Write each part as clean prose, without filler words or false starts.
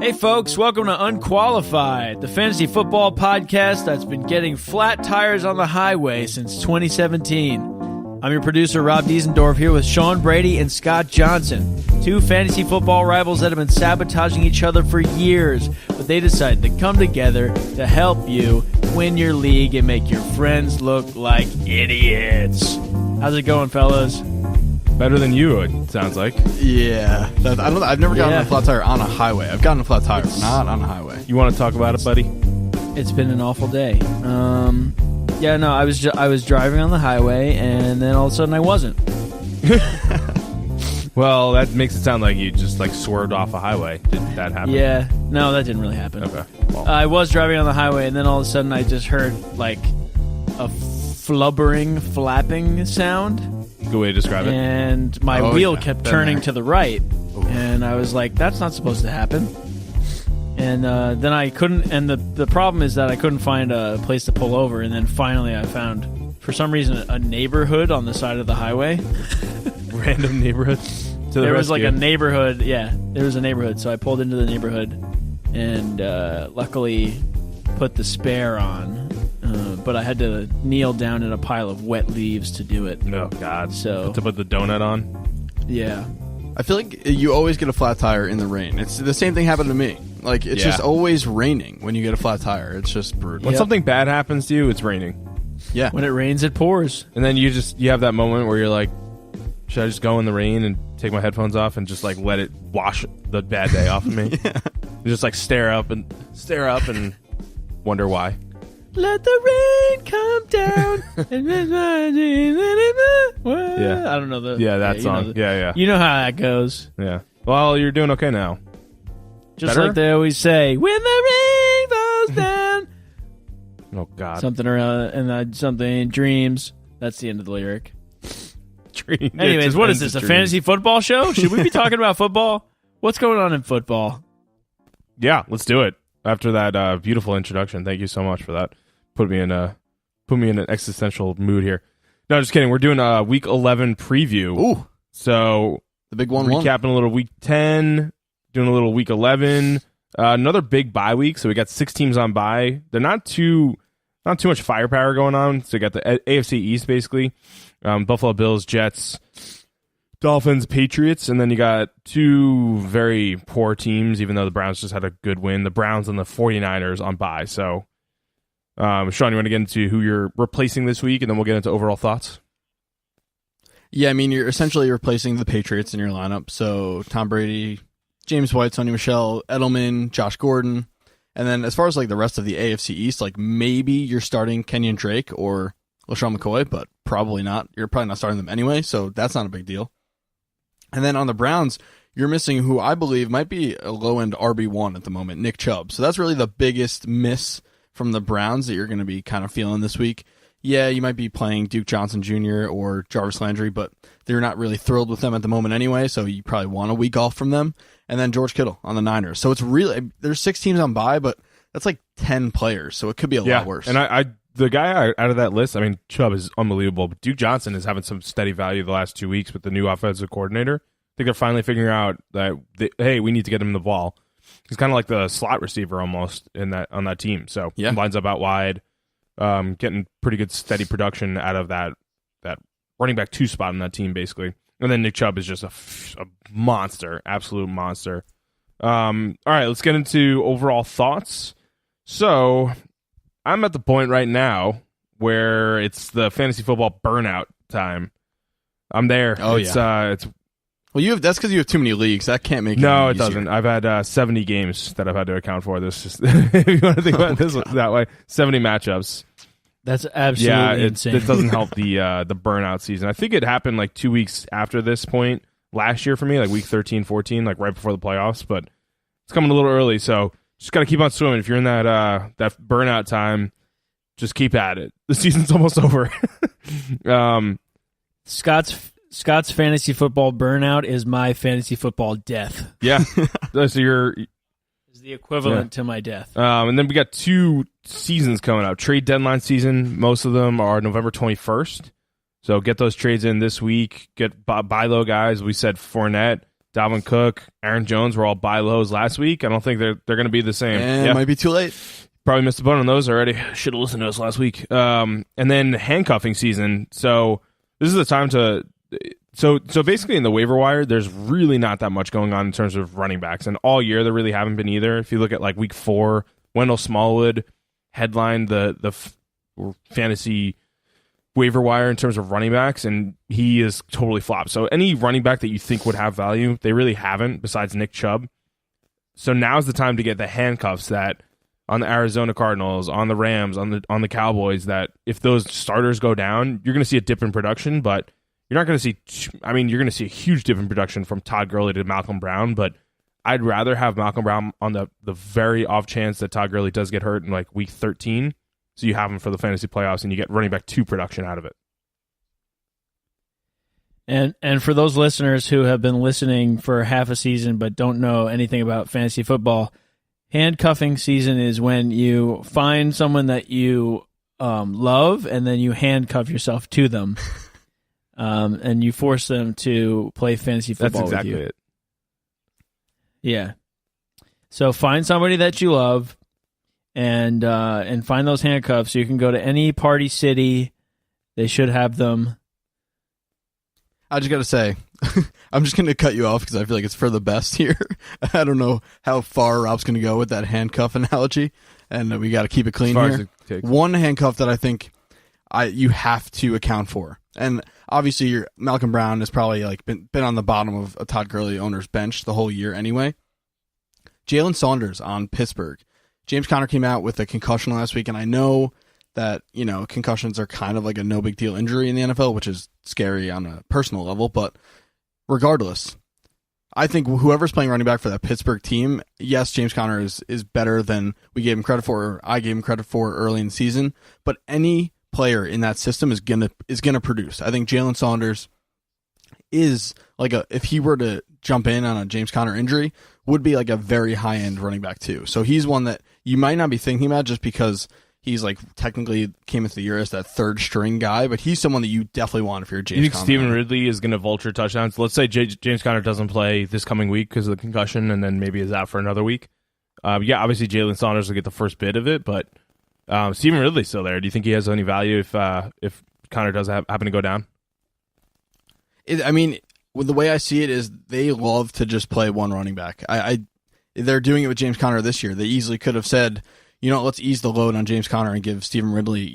Hey folks, welcome to Unqualified, the fantasy football podcast that's been getting flat tires on the highway since 2017. I'm your producer, Rob Diesendorf, here with Sean Brady and Scott Johnson, two fantasy football rivals that have been sabotaging each other for years, but they decided to come together to help you win your league and make your friends look like idiots. How's it going, fellas? Better than you, it sounds like. Yeah. I've never gotten a flat tire on a highway. I've gotten a flat tire, not on a highway. You want to talk about it, buddy? It's been an awful day. I was driving on the highway, and then all of a sudden I wasn't. Well, that makes it sound like you just swerved off a highway. Did that happen? Yeah. No, that didn't really happen. Okay. Well. I was driving on the highway, and then all of a sudden I just heard a flubbering, flapping sound. Good way to describe it. And my wheel kept turning to the right. Ooh. And I was like, that's not supposed to happen. And then I couldn't, and the problem is that I couldn't find a place to pull over, and then finally I found, for some reason, a neighborhood on the side of the highway. Random neighborhood? There was a neighborhood, there was a neighborhood, so I pulled into the neighborhood, and luckily put the spare on, but I had to kneel down in a pile of wet leaves to do it. Oh, God. So to put the donut on? Yeah. I feel like you always get a flat tire in the rain. It's the same thing happened to me. It's just always raining when you get a flat tire. It's just brutal. When something bad happens to you, it's raining. Yeah. When it rains, it pours. And then you have that moment where you're like, should I just go in the rain and take my headphones off and just let it wash the bad day off of me? Yeah. You just stare up and wonder why. Let the rain come down. Yeah. I don't know that song. Yeah. You know how that goes. Yeah. Well, you're doing okay now. Just Better? like they always say, when the rain falls down. Oh, God. Something around, and something dreams. That's the end of the lyric. Dream. Anyways, what is this, a fantasy football show? Should we be talking about football? What's going on in football? Yeah, let's do it. After that beautiful introduction, thank you so much for that. Put me in an existential mood here. No, just kidding. We're doing a Week 11 preview. Ooh, so the big one. Recapping a little Week 10, doing a little Week 11. Another big bye week. So we got 6 teams on bye. They're not too much firepower going on. So you got the AFC East basically, Buffalo Bills, Jets, Dolphins, Patriots, and then you got 2 very poor teams, even though the Browns just had a good win. The Browns and the 49ers on bye. So, Sean, you want to get into who you're replacing this week, and then we'll get into overall thoughts? Yeah, I mean, you're essentially replacing the Patriots in your lineup. So, Tom Brady, James White, Sony Michel, Edelman, Josh Gordon. And then as far as the rest of the AFC East, maybe you're starting Kenyon Drake or LaShawn McCoy, but probably not. You're probably not starting them anyway, so that's not a big deal. And then on the Browns, you're missing who I believe might be a low-end RB1 at the moment, Nick Chubb. So that's really the biggest miss from the Browns that you're going to be kind of feeling this week. Yeah, you might be playing Duke Johnson Jr. or Jarvis Landry, but they're not really thrilled with them at the moment anyway, so you probably want a week off from them. And then George Kittle on the Niners. So it's really, there's 6 teams on bye, but that's 10 players, so it could be a lot worse. And the guy out of that list, I mean, Chubb is unbelievable, but Duke Johnson is having some steady value the last 2 weeks with the new offensive coordinator. I think they're finally figuring out that, hey, we need to get him the ball. He's kind of like the slot receiver almost on that team. So he lines up out wide, getting pretty good steady production out of that running back 2 spot on that team, basically. And then Nick Chubb is just a monster, absolute monster. All right, let's get into overall thoughts. So I'm at the point right now where it's the fantasy football burnout time. I'm there. Oh, it's well, that's because you have too many leagues. That can't make it No, it easier. doesn't. I've had 70 games that I've had to account for. This just if you want to think about this that way, 70 matchups. That's absolutely insane. It doesn't help the burnout season. I think it happened 2 weeks after this point last year for me, week 13, 14, right before the playoffs. But it's coming a little early, so just got to keep on swimming. If you're in that burnout time, just keep at it. The season's almost over. Scott's fantasy football burnout is my fantasy football death. Yeah, so you're is the equivalent to my death. And then we got 2 seasons coming up. Trade deadline season. Most of them are November 21st. So get those trades in this week. Get buy low guys. We said Fournette, Dalvin Cook, Aaron Jones were all buy lows last week. I don't think they're going to be the same. It might be too late. Probably missed the boat on those already. Should have listened to us last week. And then handcuffing season. So this is the time to. So basically in the waiver wire, there's really not that much going on in terms of running backs, and all year there really haven't been either. If you look at like week 4, Wendell Smallwood headlined the fantasy waiver wire in terms of running backs, and he is totally flopped. So any running back that you think would have value, they really haven't, besides Nick Chubb. So now's the time to get the handcuffs that on the Arizona Cardinals, on the Rams, on the Cowboys, that if those starters go down, you're going to see a dip in production, but you're not going to see, you're going to see a huge dip in production from Todd Gurley to Malcolm Brown, but I'd rather have Malcolm Brown on the very off chance that Todd Gurley does get hurt in like week 13. So you have him for the fantasy playoffs and you get running back 2 production out of it. And for those listeners who have been listening for half a season but don't know anything about fantasy football, handcuffing season is when you find someone that you love and then you handcuff yourself to them. And you force them to play fantasy football. That's exactly with you. it. Yeah. So find somebody that you love, and find those handcuffs. You can go to any party city; they should have them. I just got to say, I'm just going to cut you off because I feel like it's for the best here. I don't know how far Rob's going to go with that handcuff analogy, and we got to keep it clean here. One handcuff that I think you have to account for, and obviously Malcolm Brown has probably like been on the bottom of a Todd Gurley owner's bench the whole year anyway. Jalen Saunders on Pittsburgh. James Conner came out with a concussion last week, and I know that, concussions are kind of like a no big deal injury in the NFL, which is scary on a personal level, but regardless, I think whoever's playing running back for that Pittsburgh team, yes, James Conner is better than we gave him credit for, or I gave him credit for early in the season, but any player in that system is gonna produce. I think Jalen Saunders is like if he were to jump in on a James Conner injury, would be like a very high end running back too. So he's one that you might not be thinking about just because he's like technically came into the year as that third string guy, but he's someone that you definitely want if you're James Conner. You think Stephen Ridley is going to vulture touchdowns? Let's say James Conner doesn't play this coming week because of the concussion, and then maybe is out for another week. Obviously Jalen Saunders will get the first bit of it, but Stephen Ridley's still there. Do you think he has any value if Conner does happen to go down? With the way I see it is they love to just play one running back. They're doing it with James Conner this year. They easily could have said, let's ease the load on James Conner and give Stephen Ridley,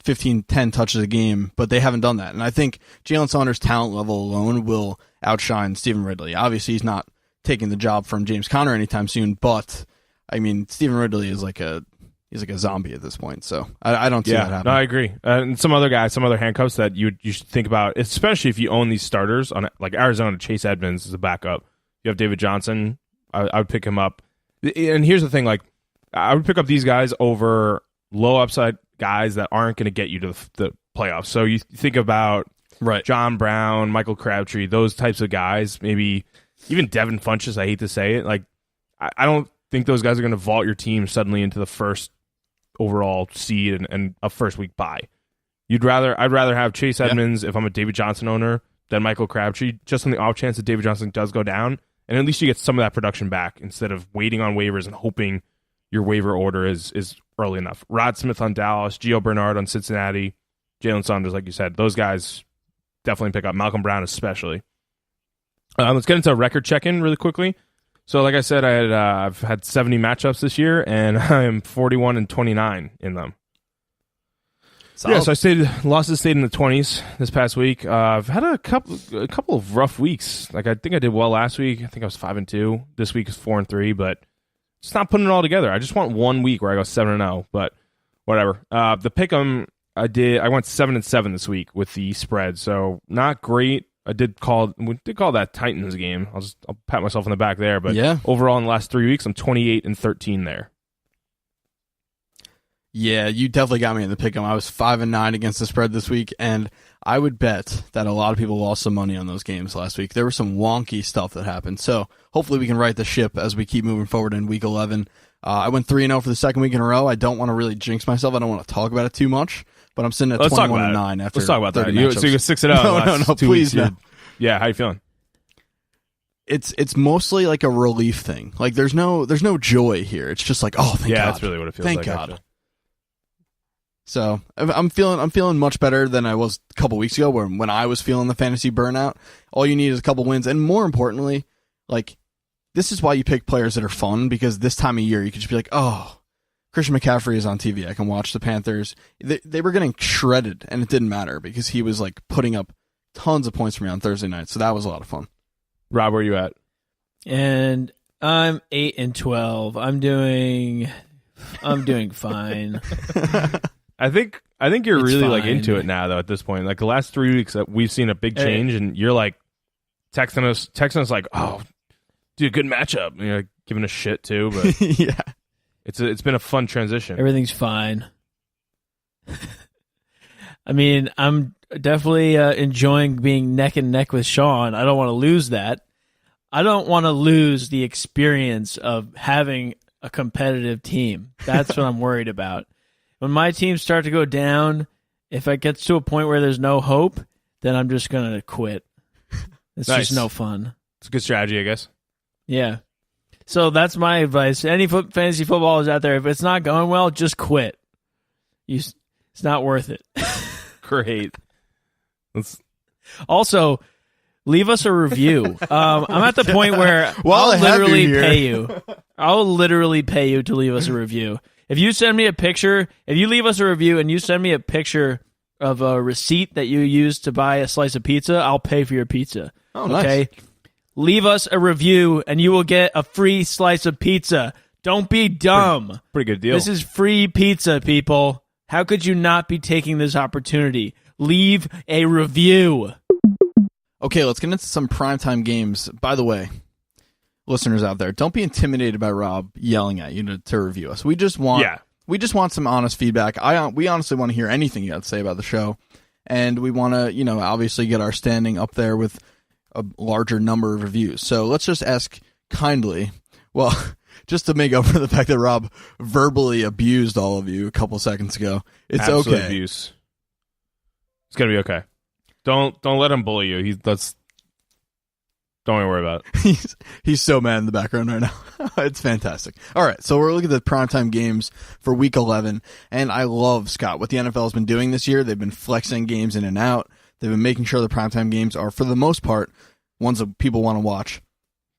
10 touches a game, but they haven't done that. And I think Jalen Saunders' talent level alone will outshine Stephen Ridley. Obviously, he's not taking the job from James Conner anytime soon, but Stephen Ridley is he's like a zombie at this point, so I don't see that happening. No, I agree. And some other handcuffs that you should think about, especially if you own these starters on like Arizona. Chase Edmonds is a backup. You have David Johnson. I would pick him up. And here's the thing: I would pick up these guys over low upside guys that aren't going to get you to the playoffs. So you think about John Brown, Michael Crabtree, those types of guys. Maybe even Devin Funchess. I hate to say it. I don't think those guys are going to vault your team suddenly into the first overall seed and a first week bye. I'd rather have Chase Edmonds if I'm a David Johnson owner than Michael Crabtree, just on the off chance that David Johnson does go down, and at least you get some of that production back instead of waiting on waivers and hoping your waiver order is early enough. Rod Smith on Dallas, Gio Bernard on Cincinnati, Jalen Saunders, like you said, those guys definitely pick up. Malcolm Brown especially. Let's get into a record check-in really quickly. So, like I said, I've had 70 matchups this year, and I am 41-29 in them. Solid. Yeah, so losses stayed in the 20s this past week. I've had a couple of rough weeks. I think I did well last week. I think I was 5-2. This week is 4-3, but it's not putting it all together. I just want 1 week where I go 7-0, but whatever. The pick'em I went 7-7 this week with the spread, so not great. We did call that Titans game. I'll pat myself on the back there, but overall in the last 3 weeks, I'm 28-13 there. Yeah, you definitely got me in the pick'em. I was 5-9 against the spread this week, and I would bet that a lot of people lost some money on those games last week. There was some wonky stuff that happened, so hopefully we can right the ship as we keep moving forward in Week 11. I went 3-0 for the second week in a row. I don't want to really jinx myself. I don't want to talk about it too much, but I'm sitting at 21-9 after. Let's talk about that. So you're 6-0. No, please no. Yeah, how you feeling? it's mostly like a relief thing. Like there's no joy here. It's just like, oh, thank God. Yeah, that's really what it feels thank like. God. Actually. So I'm feeling much better than I was a couple weeks ago when I was feeling the fantasy burnout. All you need is a couple wins, and more importantly, like this is why you pick players that are fun, because this time of year you can just be like, oh, Christian McCaffrey is on TV. I can watch the Panthers. They were getting shredded, and it didn't matter because he was like putting up tons of points for me on Thursday night. So that was a lot of fun. Rob, where are you at? And I'm 8-12. I'm doing fine. I think you're It's really like fine. into it now though. At this point, like the last 3 weeks, we've seen a big change, and you're like texting us like, "Oh, dude, good matchup." And you're like, giving a shit too, but Yeah. it's been a fun transition. Everything's fine. I mean, I'm definitely enjoying being neck and neck with Sean. I don't want to lose that. I don't want to lose the experience of having a competitive team. That's what I'm worried about. When my teams start to go down, if it gets to a point where there's no hope, then I'm just going to quit. It's Nice. just no fun. It's a good strategy, I guess. Yeah. So that's my advice. Any fantasy footballers out there, if it's not going well, just quit. It's not worth it. Great. Also, leave us a review. I'm at the point where While I I'll have you literally here. pay you. I'll literally pay you to leave us a review. If you send me a picture, if you leave us a review and you send me a picture of a receipt that you used to buy a slice of pizza, I'll pay for your pizza. Oh, nice. Okay? Leave us a review and you will get a free slice of pizza. Don't be dumb. Pretty good deal. This is free pizza, people. How could you not be taking this opportunity? Leave a review. Okay, let's get into some primetime games. By the way, listeners out there, don't be intimidated by Rob yelling at you to review us. We just want some honest feedback. We honestly want to hear anything you have to say about the show, and we want to, obviously get our standing up there with a larger number of reviews. So let's just ask kindly, well, just to make up for the fact that Rob verbally abused all of you a couple seconds ago. It's Absolute okay. abuse. It's gonna be okay. Don't let him bully you. Don't even worry about it. He's so mad in the background right now. It's fantastic. All right, so we're looking at the primetime games for Week 11, and I love, Scott, what the NFL has been doing this year. They've been flexing games in and out. They've been making sure the primetime games are, for the most part, ones that people want to watch.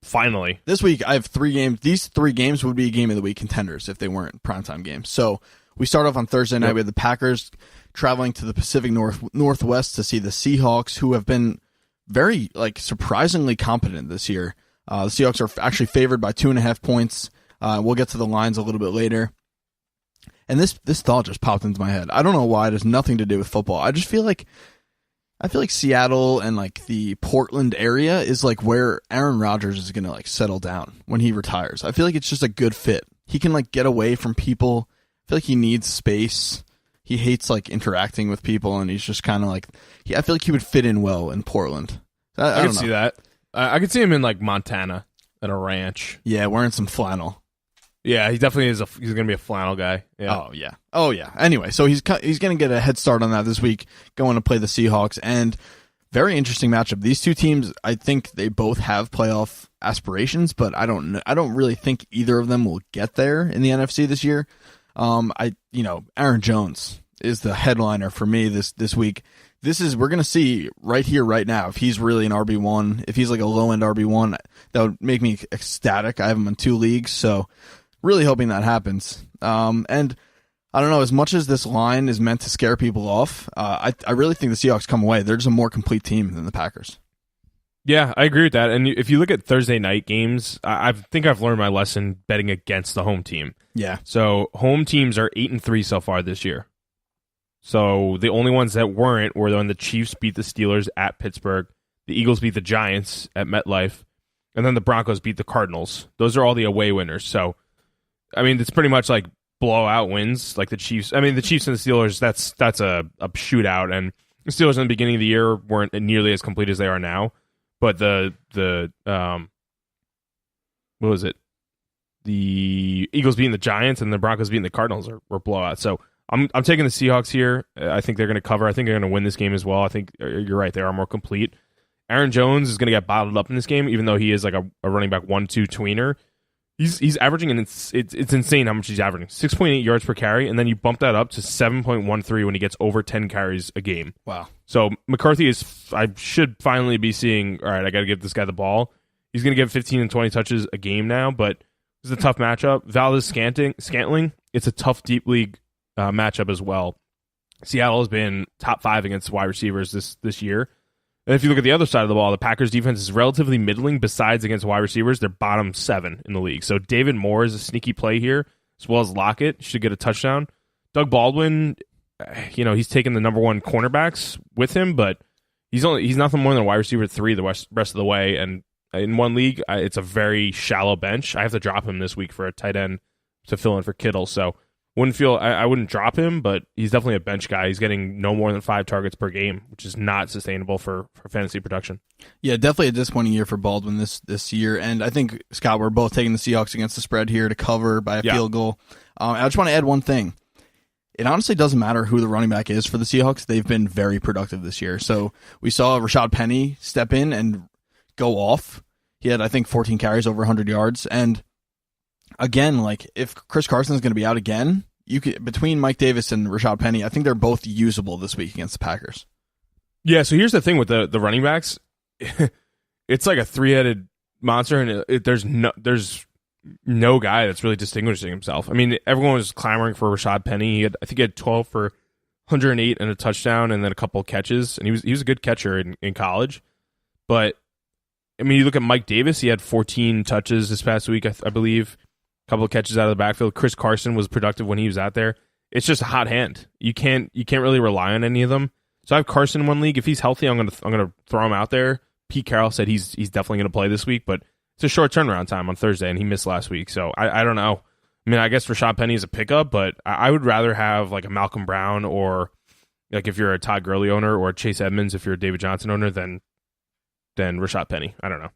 Finally. This week, I have 3 games. These 3 games would be Game of the Week contenders if they weren't primetime games. So we start off on Thursday night. Yep. We have the Packers traveling to the Pacific Northwest to see the Seahawks, who have been very surprisingly competent this year. The Seahawks are actually favored by 2.5 points. We'll get to the lines a little bit later. And this thought just popped into my head. I don't know why. It has nothing to do with football. I feel like Seattle and the Portland area is where Aaron Rodgers is going to settle down when he retires. I feel like it's just a good fit. He can get away from people. I feel like he needs space. He hates interacting with people, and he's just kind of I feel like he would fit in well in Portland. I I don't can know. see that. I could see him in Montana at a ranch. Yeah, wearing some flannel. Yeah, he definitely is. He's gonna be a flannel guy. Yeah. Oh yeah. Anyway, so he's going to get a head start on that this week, going to play the Seahawks, and very interesting matchup. These two teams, I think they both have playoff aspirations, but I don't really think either of them will get there in the NFC this year. Aaron Jones is the headliner for me this week. We're going to see right here, right now, if he's really an RB1, if he's a low-end RB1, that would make me ecstatic. I have him in 2 leagues, so really hoping that happens. And I don't know, as much as this line is meant to scare people off, I really think the Seahawks come away. They're just a more complete team than the Packers. Yeah, I agree with that. And if you look at Thursday night games, I think I've learned my lesson betting against the home team. Yeah. So home teams are 8-3 so far this year. So the only ones that weren't were when the Chiefs beat the Steelers at Pittsburgh, the Eagles beat the Giants at MetLife, and then the Broncos beat the Cardinals. Those are all the away winners. So, I mean, it's pretty much blowout wins, the Chiefs. I mean, the Chiefs and the Steelers, that's a shootout, and the Steelers in the beginning of the year weren't nearly as complete as they are now. But the what was it? The Eagles beating the Giants and the Broncos beating the Cardinals were blowouts. So I'm taking the Seahawks here. I think they're going to cover. I think they're going to win this game as well. I think you're right. They are more complete. Aaron Jones is going to get bottled up in this game, even though he is like a running back 1-2 tweener. He's averaging, and it's insane how much he's averaging. 6.8 yards per carry, and then you bump that up to 7.13 when he gets over 10 carries a game. Wow. So McCarthy I should finally be seeing, all right, I got to give this guy the ball. He's going to get 15 and 20 touches a game now, but this is a tough matchup. Scantling, it's a tough deep league matchup as well. Seattle has been top 5 against wide receivers this year. And if you look at the other side of the ball, the Packers defense is relatively middling. Besides against wide receivers, they're bottom 7 in the league. So David Moore is a sneaky play here, as well as Lockett should get a touchdown. Doug Baldwin, he's taken the number 1 cornerbacks with him, but he's nothing more than a wide receiver 3 the rest of the way. And in one league, it's a very shallow bench. I have to drop him this week for a tight end to fill in for Kittle. So I wouldn't drop him, but he's definitely a bench guy. He's getting no more than 5 targets per game, which is not sustainable for fantasy production. Yeah, definitely a disappointing year for Baldwin this year. And I think, Scott, we're both taking the Seahawks against the spread here to cover by a field goal. I just want to add one thing. It honestly doesn't matter who the running back is for the Seahawks. They've been very productive this year. So we saw Rashad Penny step in and go off. He had, I think, 14 carries over 100 yards. And again, like if Chris Carson is going to be out again, between Mike Davis and Rashad Penny, I think they're both usable this week against the Packers. Yeah, so here's the thing with the running backs. It's like a 3-headed monster, and there's no guy that's really distinguishing himself. I mean, everyone was clamoring for Rashad Penny. I think he had 12 for 108 and a touchdown and then a couple of catches, and he was a good catcher in college. But, I mean, you look at Mike Davis, he had 14 touches this past week, I believe. Couple of catches out of the backfield. Chris Carson was productive when he was out there. It's just a hot hand. You can't really rely on any of them. So I have Carson in one league. If he's healthy, I'm gonna throw him out there. Pete Carroll said he's definitely gonna play this week, but it's a short turnaround time on Thursday, and he missed last week. So I don't know. I mean, I guess Rashad Penny is a pickup, but I would rather have like a Malcolm Brown or like if you're a Todd Gurley owner or Chase Edmonds if you're a David Johnson owner than Rashad Penny. I don't know.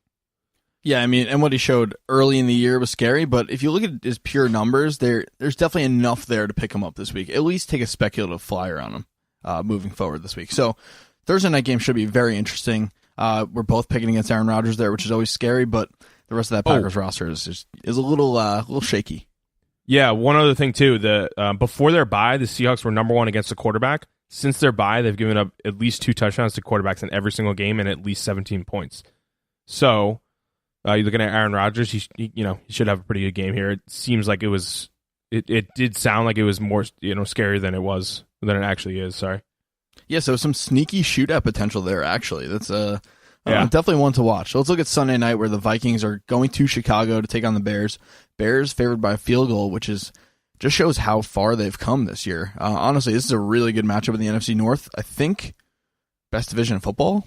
Yeah, I mean, and what he showed early in the year was scary, but if you look at his pure numbers, there's definitely enough there to pick him up this week. At least take a speculative flyer on him moving forward this week. So Thursday night game should be very interesting. We're both picking against Aaron Rodgers there, which is always scary, but the rest of that Packers roster is a little shaky. Yeah, one other thing too. Before their bye, the Seahawks were number 1 against the quarterback. Since their bye, they've given up at least 2 touchdowns to quarterbacks in every single game and at least 17 points. So you're looking at Aaron Rodgers. He should have a pretty good game here. It seems like it did sound like it was more scary than it actually is. Sorry. Yeah, so some sneaky shootout potential there. Actually, that's definitely one to watch. So let's look at Sunday night where the Vikings are going to Chicago to take on the Bears. Bears favored by a field goal, which just shows how far they've come this year. Honestly, this is a really good matchup in the NFC North. I think best division in football,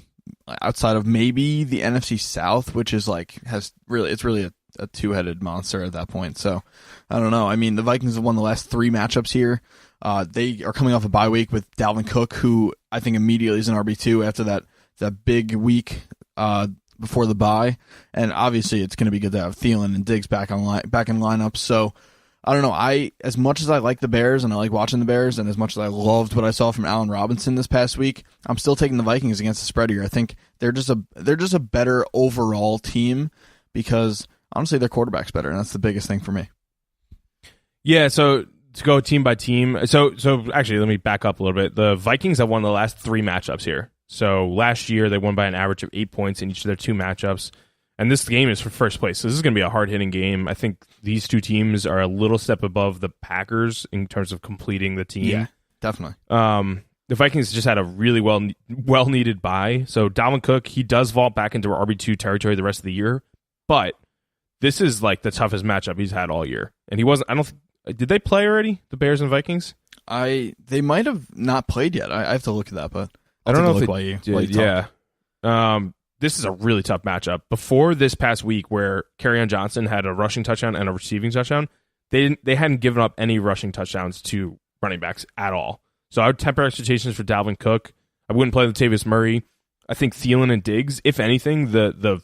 outside of maybe the NFC South, which is it's really a 2-headed monster at that point. So I don't know. I mean, the Vikings have won the last 3 matchups here. They are coming off a bye week with Dalvin Cook, who I think immediately is an RB2 after that big week before the bye. And obviously it's going to be good to have Thielen and Diggs back in lineup. So I don't know. As much as I like the Bears and I like watching the Bears, and as much as I loved what I saw from Allen Robinson this past week, I'm still taking the Vikings against the spread here. I think they're just a better overall team because honestly their quarterback's better, and that's the biggest thing for me. Yeah, so to go team by team. So actually let me back up a little bit. The Vikings have won the last 3 matchups here. So last year they won by an average of 8 points in each of their 2 matchups. And this game is for first place. So this is going to be a hard-hitting game. I think these 2 teams are a little step above the Packers in terms of completing the team. Yeah, definitely. The Vikings just had a really well-needed bye. So Dalvin Cook, he does vault back into RB2 territory the rest of the year. But this is like the toughest matchup he's had all year. And he wasn't, did they play already, the Bears and Vikings? They might have not played yet. I have to look at that, but I don't know if they did. Yeah. This is a really tough matchup. Before this past week where Kerryon Johnson had a rushing touchdown and a receiving touchdown, they hadn't given up any rushing touchdowns to running backs at all. So I would temper expectations for Dalvin Cook. I wouldn't play Latavius Murray. I think Thielen and Diggs, if anything, the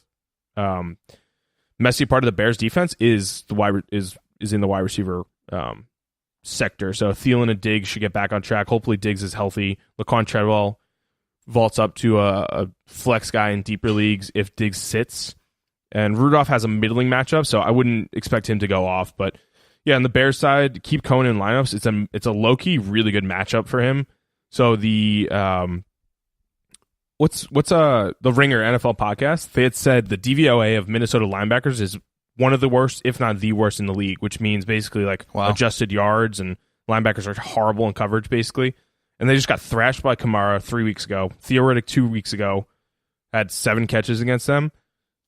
messy part of the Bears defense is in the wide receiver sector. So Thielen and Diggs should get back on track. Hopefully Diggs is healthy. Laquan Treadwell, vaults up to a flex guy in deeper leagues if Diggs sits. And Rudolph has a middling matchup, so I wouldn't expect him to go off. But yeah, on the Bears side, keep Cohen in lineups. It's a low-key really good matchup for him. So the what's the Ringer NFL podcast? They had said the DVOA of Minnesota linebackers is one of the worst, if not the worst in the league, which means basically like adjusted yards, and linebackers are horrible in coverage basically. And they just got thrashed by Kamara 3 weeks ago. Theo Riddick 2 weeks ago had 7 catches against them.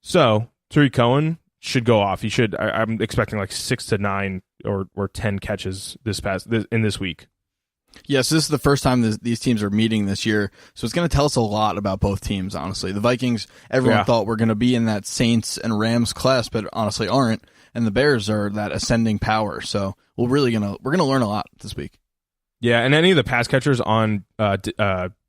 So Tariq Cohen should go off. He should. I'm expecting like 6 to 9 or 10 catches in this week. Yes, this is the first time these teams are meeting this year, so it's going to tell us a lot about both teams, honestly. The Vikings, everyone thought were going to be in that Saints and Rams class, but honestly aren't, and the Bears are that ascending power, so we're going to learn a lot this week. Yeah, and any of the pass catchers on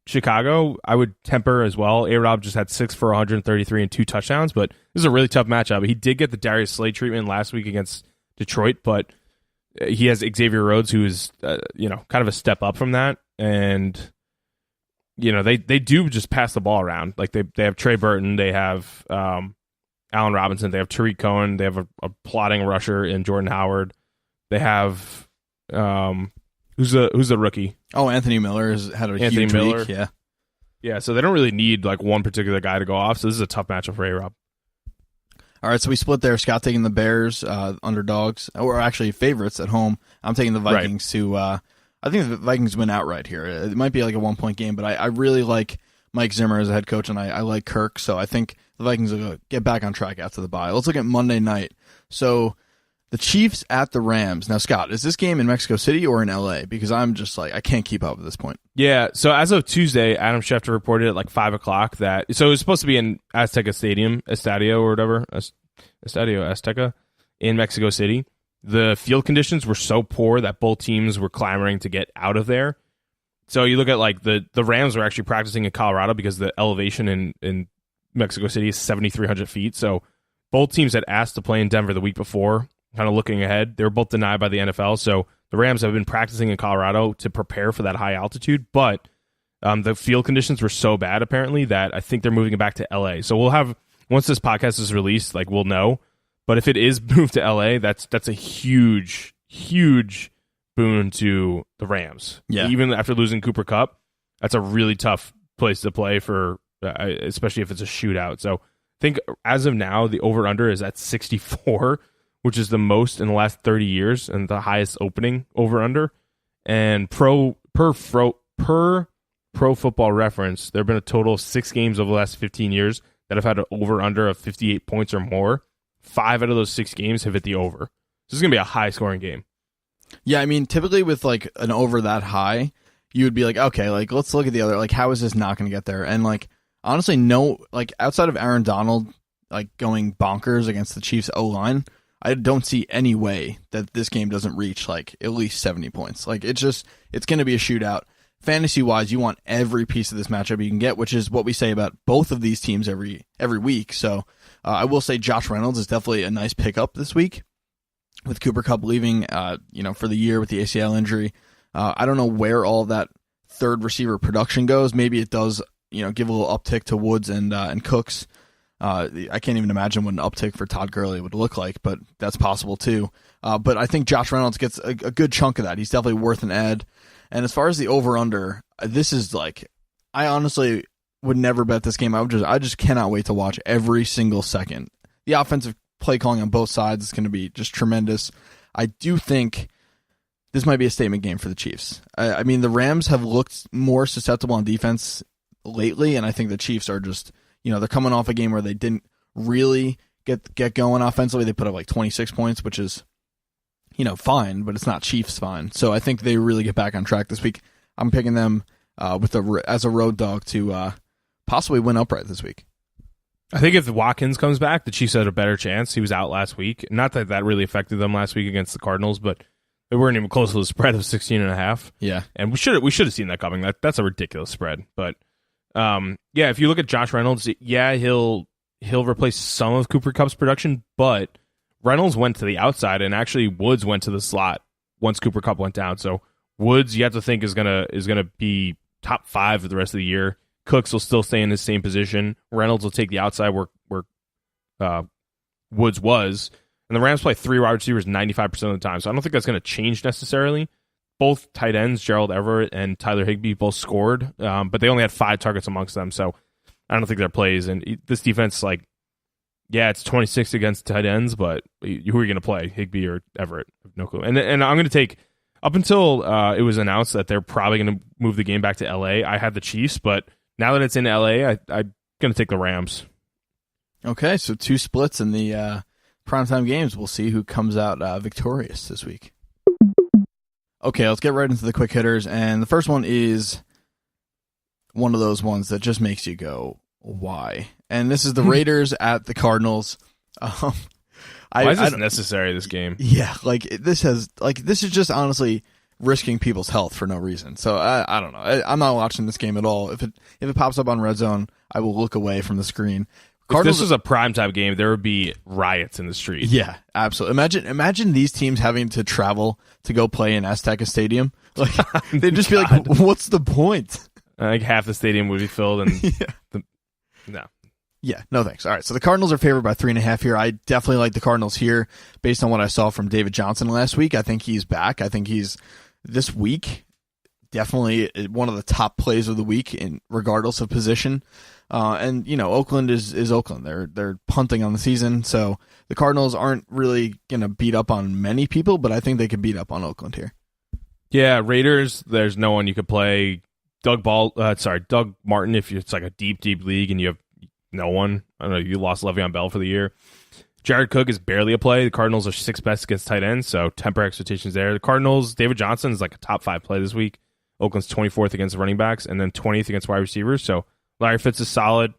Chicago, I would temper as well. A-Rob just had 6 for 133 and 2 touchdowns, but this is a really tough matchup. He did get the Darius Slay treatment last week against Detroit, but he has Xavier Rhodes, who is, kind of a step up from that. And, they do just pass the ball around. Like they have Trey Burton, they have Allen Robinson, they have Tariq Cohen, they have a plotting rusher in Jordan Howard. They have, who's the rookie? Oh, Anthony Miller has had a huge week. Yeah. Yeah, so they don't really need like one particular guy to go off. So this is a tough matchup for A-Rob. All right, so we split there. Scott taking the Bears, underdogs, or actually favorites at home. I'm taking the Vikings to I think the Vikings win outright here. It might be like a 1-point game, but I really like Mike Zimmer as a head coach, and I like Kirk, so I think the Vikings will get back on track after the bye. Let's look at Monday night. So the Chiefs at the Rams. Now, Scott, is this game in Mexico City or in L.A.? Because I'm just like, I can't keep up at this point. Yeah, so as of Tuesday, Adam Schefter reported at like 5 o'clock that, so it was supposed to be in Azteca Stadium, Estadio or whatever, Estadio Azteca in Mexico City. The field conditions were so poor that both teams were clamoring to get out of there. So you look at like the Rams were actually practicing in Colorado because the elevation in Mexico City is 7,300 feet. So both teams had asked to play in Denver the week before, kind of looking ahead. They were both denied by the NFL. So the Rams have been practicing in Colorado to prepare for that high altitude. But the field conditions were so bad, apparently, that I think they're moving it back to LA. So we'll have, once this podcast is released, like we'll know. But if it is moved to LA, that's a huge, huge boon to the Rams. Yeah. Even after losing Cooper Kupp, that's a really tough place to play for, especially if it's a shootout. So I think as of now, the over-under is at 64, which is the most in the last 30 years and the highest opening over-under. And per Pro Football Reference, there have been a total of 6 games over the last 15 years that have had an over-under of 58 points or more. 5 out of those 6 games have hit the over. This is going to be a high-scoring game. Yeah, I mean, typically with like an over that high, you would be like, okay, like let's look at the other, like how is this not going to get there? And like honestly, no, like outside of Aaron Donald like going bonkers against the Chiefs O-line, I don't see any way that this game doesn't reach like at least 70 points. Like it's going to be a shootout. Fantasy-wise, you want every piece of this matchup you can get, which is what we say about both of these teams every week. So I will say Josh Reynolds is definitely a nice pickup this week with Cooper Kupp leaving, for the year with the ACL injury. I don't know where all that third receiver production goes. Maybe it does, give a little uptick to Woods and Cooks. I can't even imagine what an uptick for Todd Gurley would look like, but that's possible too. But I think Josh Reynolds gets a good chunk of that. He's definitely worth an ad. And as far as the over-under, this is like, I honestly would never bet this game. I just cannot wait to watch every single second. The offensive play calling on both sides is going to be just tremendous. I do think this might be a statement game for the Chiefs. I mean, the Rams have looked more susceptible on defense lately, and I think the Chiefs are just, they're coming off a game where they didn't really get going offensively. They put up like 26 points, which is, fine, but it's not Chiefs fine. So I think they really get back on track this week. I'm picking them as a road dog to possibly win outright this week. I think if Watkins comes back, the Chiefs had a better chance. He was out last week. Not that really affected them last week against the Cardinals, but they weren't even close to the spread of 16.5. Yeah. And we should have seen that coming. That's a ridiculous spread. But if you look at Josh Reynolds, he'll replace some of Cooper Kupp's production, but Reynolds went to the outside, and actually Woods went to the slot once Cooper Kupp went down. So Woods, you have to think, is gonna be top 5 for the rest of the year. Cooks will still stay in his same position. Reynolds will take the outside where Woods was. And the Rams play 3 wide receivers 95% of the time. So I don't think that's going to change necessarily. Both tight ends, Gerald Everett and Tyler Higbee, both scored. But they only had 5 targets amongst them. So I don't think that plays. And this defense, it's 26 against tight ends, but who are you going to play, Higbee or Everett? No clue. And I'm going to take, up until it was announced that they're probably going to move the game back to L.A., I had the Chiefs, but now that it's in L.A., I'm going to take the Rams. Okay, so 2 splits in the primetime games. We'll see who comes out victorious this week. Okay, let's get right into the quick hitters, and the first one is one of those ones that just makes you go, why? And this is the Raiders at the Cardinals. Why is this necessary, this game? Yeah, this is just honestly risking people's health for no reason. So I don't know. I'm not watching this game at all. If it pops up on Red Zone, I will look away from the screen. If this was a primetime game, there would be riots in the street. Yeah, absolutely. Imagine these teams having to travel to go play in Azteca Stadium. They'd just be like, what's the point? I think half the stadium would be filled. And no. Yeah, no thanks. All right, so the Cardinals are favored by 3.5 here. I definitely like the Cardinals here based on what I saw from David Johnson last week. I think he's back. I think he's, this week, definitely one of the top plays of the week, regardless of position. And Oakland is Oakland. They're punting on the season, so the Cardinals aren't really gonna beat up on many people, but I think they could beat up on Oakland here. Yeah, Raiders. There's no one you could play. Doug Martin. If it's like a deep league and you have no one, I don't know. You lost Le'Veon Bell for the year. Jared Cook is barely a play. The Cardinals are 6th best against tight ends, so temper expectations there. The Cardinals. David Johnson is like a top 5 play this week. Oakland's 24th against running backs, and then 20th against wide receivers. So Larry Fitz is solid.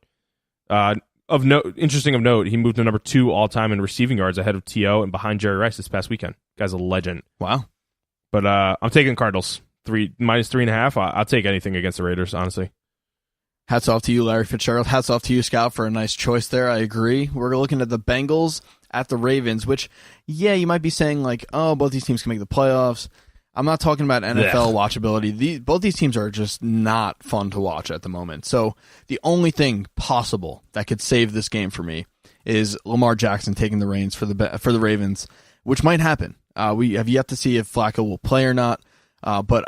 Interesting of note, he moved to number 2 all-time in receiving yards ahead of T.O. and behind Jerry Rice this past weekend. Guy's a legend. Wow. But I'm taking Cardinals. -3.5. I'll take anything against the Raiders, honestly. Hats off to you, Larry Fitzgerald. Hats off to you, Scout, for a nice choice there. I agree. We're looking at the Bengals at the Ravens, which, yeah, you might be saying, both these teams can make the playoffs. I'm not talking about NFL watchability. Both these teams are just not fun to watch at the moment. So the only thing possible that could save this game for me is Lamar Jackson taking the reins for the Ravens, which might happen. We have yet to see if Flacco will play or not. But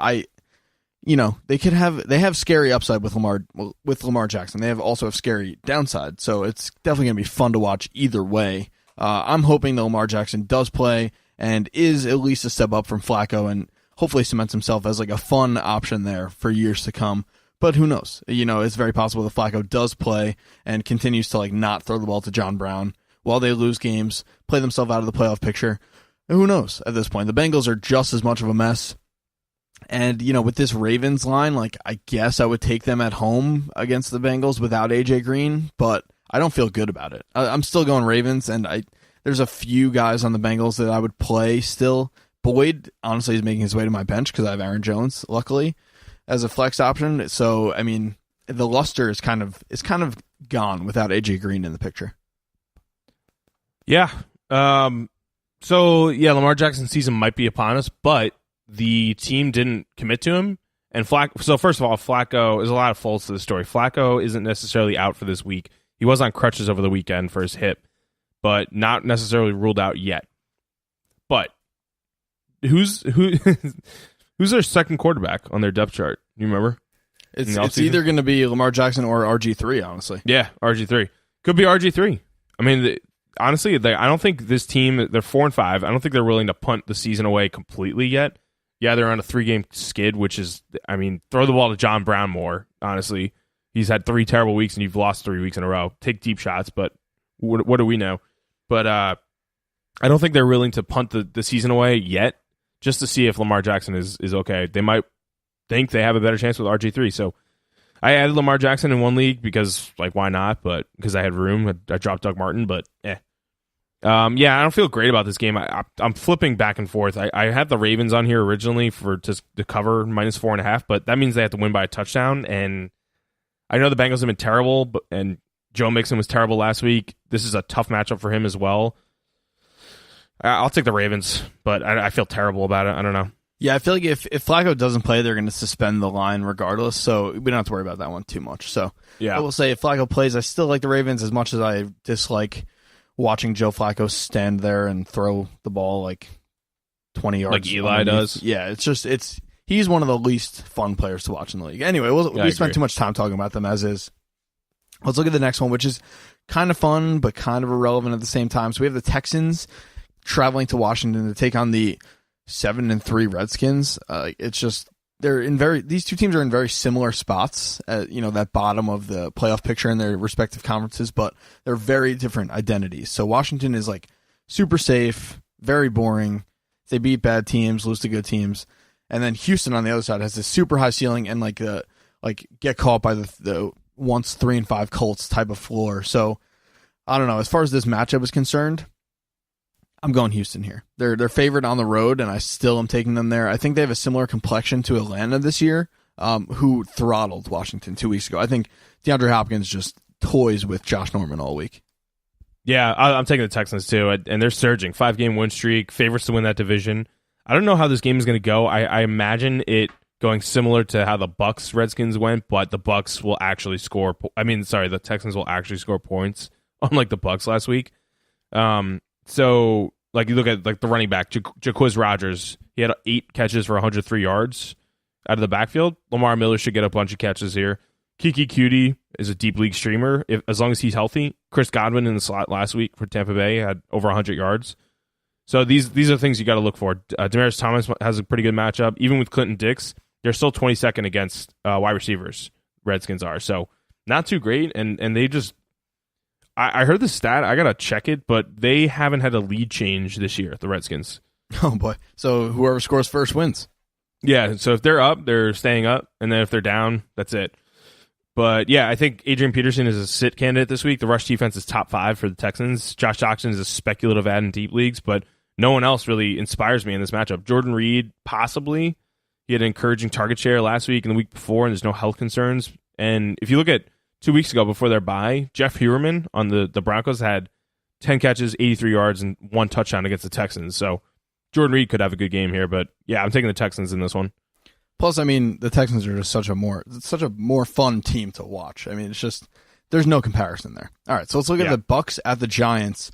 they have scary upside with Lamar Jackson. They also have scary downside. So it's definitely going to be fun to watch either way. I'm hoping that Lamar Jackson does play and is at least a step up from Flacco and hopefully cements himself as a fun option there for years to come. But who knows? It's very possible that Flacco does play and continues to not throw the ball to John Brown while they lose games, play themselves out of the playoff picture. And who knows at this point? The Bengals are just as much of a mess. And, with this Ravens line, I guess I would take them at home against the Bengals without A.J. Green, but I don't feel good about it. I'm still going Ravens, and there's a few guys on the Bengals that I would play still. Boyd, honestly, is making his way to my bench because I have Aaron Jones, luckily, as a flex option. So, the luster is kind of gone without A.J. Green in the picture. Yeah. Lamar Jackson's season might be upon us, but the team didn't commit to him. And so first of all, Flacco, there's a lot of faults to the story. Flacco isn't necessarily out for this week. He was on crutches over the weekend for his hip, but not necessarily ruled out yet. But who's their second quarterback on their depth chart? You remember? It's either going to be Lamar Jackson or RG3, honestly. Yeah, RG3. Could be RG3. Honestly, I don't think this team, they're 4-5. I don't think they're willing to punt the season away completely yet. Yeah, they're on a 3-game skid, which is, throw the ball to John Brown more, honestly. He's had 3 terrible weeks, and you've lost 3 weeks in a row. Take deep shots, but what do we know? But I don't think they're willing to punt the season away yet, just to see if Lamar Jackson is okay. They might think they have a better chance with RG3. So I added Lamar Jackson in one league because, why not? But because I had room, I dropped Doug Martin, but I don't feel great about this game. I'm flipping back and forth. I had the Ravens on here originally to cover -4.5, but that means they have to win by a touchdown. And I know the Bengals have been terrible, and Joe Mixon was terrible last week. This is a tough matchup for him as well. I'll take the Ravens, but I feel terrible about it. I don't know. Yeah, I feel like if Flacco doesn't play, they're going to suspend the line regardless, so we don't have to worry about that one too much. So Yeah. I will say if Flacco plays, I still like the Ravens as much as I dislike watching Joe Flacco stand there and throw the ball like 20 yards. Like Eli does? Yeah, he's one of the least fun players to watch in the league. Anyway, we spent too much time talking about them as is. Let's look at the next one, which is kind of fun but kind of irrelevant at the same time. So we have the Texans traveling to Washington to take on the 7-3 Redskins. It's just these two teams are in very similar spots at that bottom of the playoff picture in their respective conferences, but they're very different identities. So Washington is like super safe, very boring. They beat bad teams, lose to good teams, and then Houston on the other side has this super high ceiling and get caught by the once 3-5 Colts type of floor. So I don't know. As far as this matchup is concerned, I'm going Houston here. They're favored on the road, and I still am taking them there. I think they have a similar complexion to Atlanta this year, who throttled Washington 2 weeks ago. I think DeAndre Hopkins just toys with Josh Norman all week. Yeah, I'm taking the Texans too, and they're surging. 5-game win streak, favorites to win that division. I don't know how this game is going to go. I imagine it going similar to how the Bucs Redskins went, but the Bucs will actually score. The Texans will actually score points, unlike the Bucs last week. So, like, you look at the running back, Jacquizz Rodgers, he had 8 catches for 103 yards out of the backfield. Lamar Miller should get a bunch of catches here. Kiki Cutie is a deep league streamer, as long as he's healthy. Chris Godwin in the slot last week for Tampa Bay had over 100 yards. So these are things you got to look for. Demaryius Thomas has a pretty good matchup. Even with Clinton Dix, they're still 22nd against wide receivers, Redskins are. So, not too great, and they just... I heard the stat. I got to check it, but they haven't had a lead change this year, the Redskins. Oh, boy. So whoever scores first wins. Yeah, so if they're up, they're staying up, and then if they're down, that's it. But, yeah, I think Adrian Peterson is a sit candidate this week. The rush defense is top 5 for the Texans. Josh Doctson is a speculative ad in deep leagues, but no one else really inspires me in this matchup. Jordan Reed, possibly. He had an encouraging target share last week and the week before, and there's no health concerns. And if you look at 2 weeks ago before their bye, Jeff Heuerman on the Broncos had 10 catches, 83 yards, and 1 touchdown against the Texans. So Jordan Reed could have a good game here, but yeah, I'm taking the Texans in this one. Plus, I mean, the Texans are just such a more fun team to watch. I mean, it's just there's no comparison there. All right, so let's look at the Bucs at the Giants.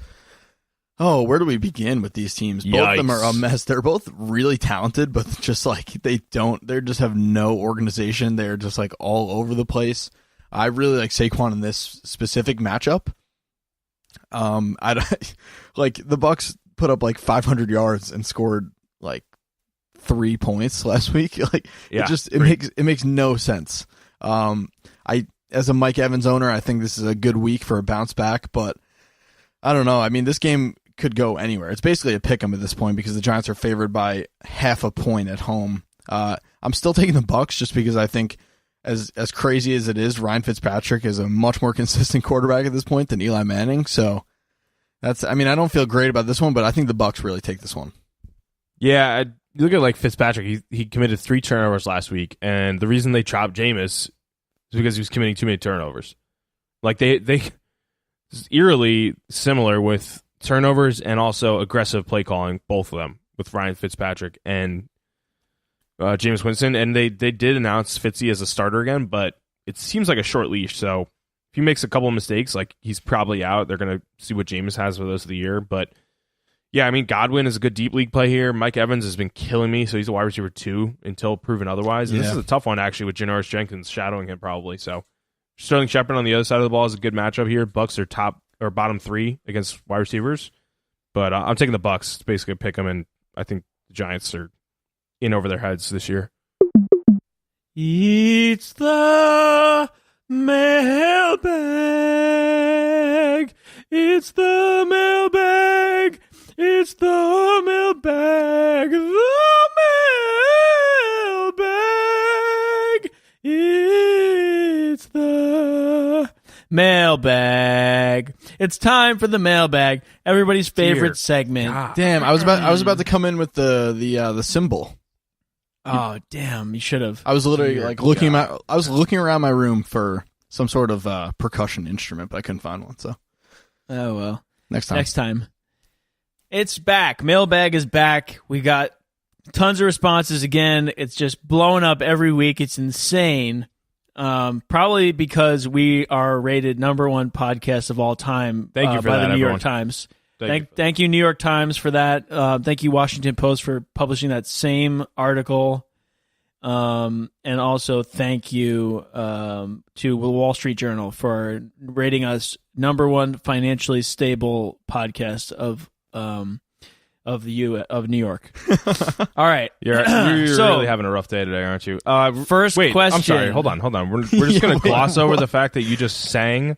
Oh, where do we begin with these teams? Both of them are a mess. They're both really talented, but just like they just have no organization. They're just like all over the place. I really like Saquon in this specific matchup. Like the Bucs put up like 500 yards and scored like 3 points last week. Like it makes no sense. As a Mike Evans owner, I think this is a good week for a bounce back, but I don't know. I mean, this game could go anywhere. It's basically a pick 'em at this point because the Giants are favored by half a point at home. I'm still taking the Bucs just because I think as crazy as it is, Ryan Fitzpatrick is a much more consistent quarterback at this point than Eli Manning. So I don't feel great about this one, but I think the Bucs really take this one. Yeah, you look at like Fitzpatrick. He committed 3 turnovers last week, and the reason they chopped Jameis is because he was committing too many turnovers. Like they it's eerily similar with turnovers and also aggressive play calling, both of them with Ryan Fitzpatrick and Jameis Winston, and they did announce Fitzy as a starter again, but it seems like a short leash. So if he makes a couple of mistakes, like he's probably out. They're going to see what Jameis has for the rest of the year. But yeah, I mean, Godwin is a good deep league play here. Mike Evans has been killing me, so he's a wide receiver 2 until proven otherwise. And this is a tough one actually with Janoris Jenkins shadowing him probably. So Sterling Shepard on the other side of the ball is a good matchup here. Bucs are top or bottom 3 against wide receivers, but I'm taking the Bucs to basically pick them, and I think the Giants are in over their heads this year. It's the mailbag. It's the mailbag. It's the mailbag. The mailbag. It's the mailbag. It's time for the mailbag. Everybody's favorite segment. God. Damn, I was about to come in with the symbol. Oh, damn! You should have. I was literally looking around my room for some sort of percussion instrument, but I couldn't find one. So, oh well. Next time. It's back. Mailbag is back. We got Tons of responses again. It's just blowing up every week. It's insane. Probably because we are rated #1 podcast of all time. Thank you for by that, the New York everyone. Times. Thank you, New York Times, for that. Thank you, Washington Post, for publishing that same article. And also thank you to the Wall Street Journal for rating us #1 financially stable podcast of New York. All right, You're So- really having a rough day today, aren't you? First wait, question. I'm sorry. Hold on. We're just gonna gloss over the fact that you just sang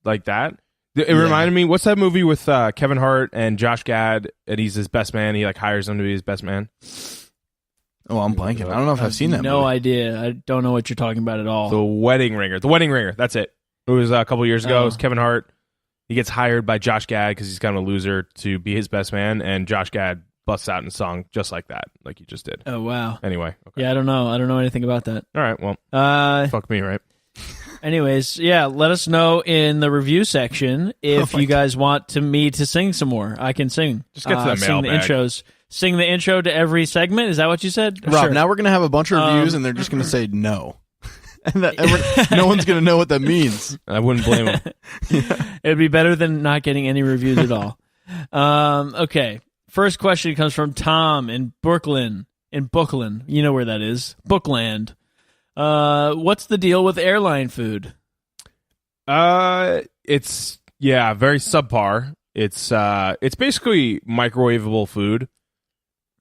like that. It reminded me. What's that movie with Kevin Hart and Josh Gad, and he's his best man? He like hires him to be his best man. Oh, I'm blanking. I don't know if I've seen that No movie. idea. I don't know what you're talking about at all. The Wedding Ringer. The Wedding Ringer. That's it. It was a couple years ago. It was Kevin Hart. He gets hired by Josh Gad because he's kind of a loser to be his best man, and Josh Gad busts out in song just like that, like you just did. Oh wow. Anyway. Okay. Yeah, I don't know. I don't know anything about that. All right. Well, fuck me, right? Anyways, yeah, let us know in the review section if you guys want me to sing some more. I can sing. Just get to the sing the mailbag. intros. Sing the intro to every segment. Is that what you said? Rob, Sure. now we're going to have a bunch of reviews, and they're just going to say no. And no one's going to know what that means. I wouldn't blame him. It'd be better than not getting any reviews at all. Okay. First question comes from Tom in Brooklyn. In Brooklyn. You know where that is. Bookland. What's the deal with airline food? It's very subpar. It's basically microwavable food.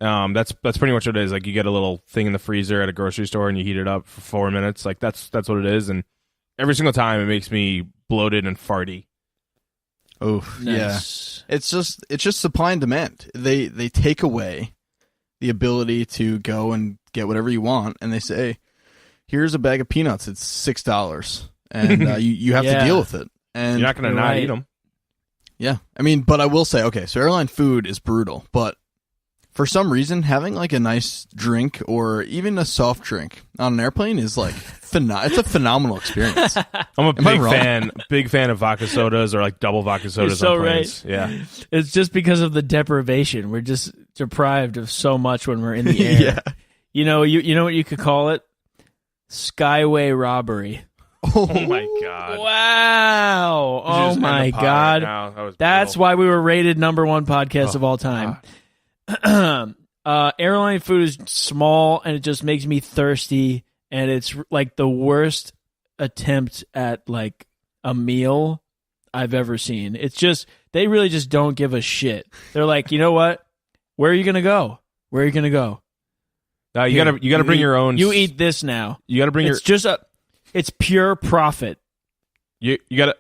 That's pretty much what it is. Like you get a little thing in the freezer at a grocery store and you heat it up for 4 minutes. Like that's what it is. And every single time it makes me bloated and farty. Oh, Nice. yeah. It's just supply and demand. They take away the ability to go and get whatever you want, and they say, "Here's a bag of peanuts. It's $6, and you have to deal with it." And You're not going to not eat them. Yeah, I mean, but I will say, okay, so airline food is brutal, but for some reason, having like a nice drink or even a soft drink on an airplane is like it's a phenomenal experience. I'm a Am I wrong? big fan of vodka sodas or like double vodka sodas so on planes. Yeah. It's just because of the deprivation. We're just deprived of so much when we're in the air. Yeah. You know what you could call it? Skyway robbery. Oh my god. Wow. You should Oh just end my the pod god. right now. That was That's brutal. why we were rated #1 podcast of all time. Airline food is small and it just makes me thirsty, and it's like the worst attempt at like a meal I've ever seen. It's just they really just don't give a shit. They're like, you know what? Where are you gonna go? Where are you gonna go? No, you gotta bring your own. You eat this now. You gotta bring It's just it's pure profit. you gotta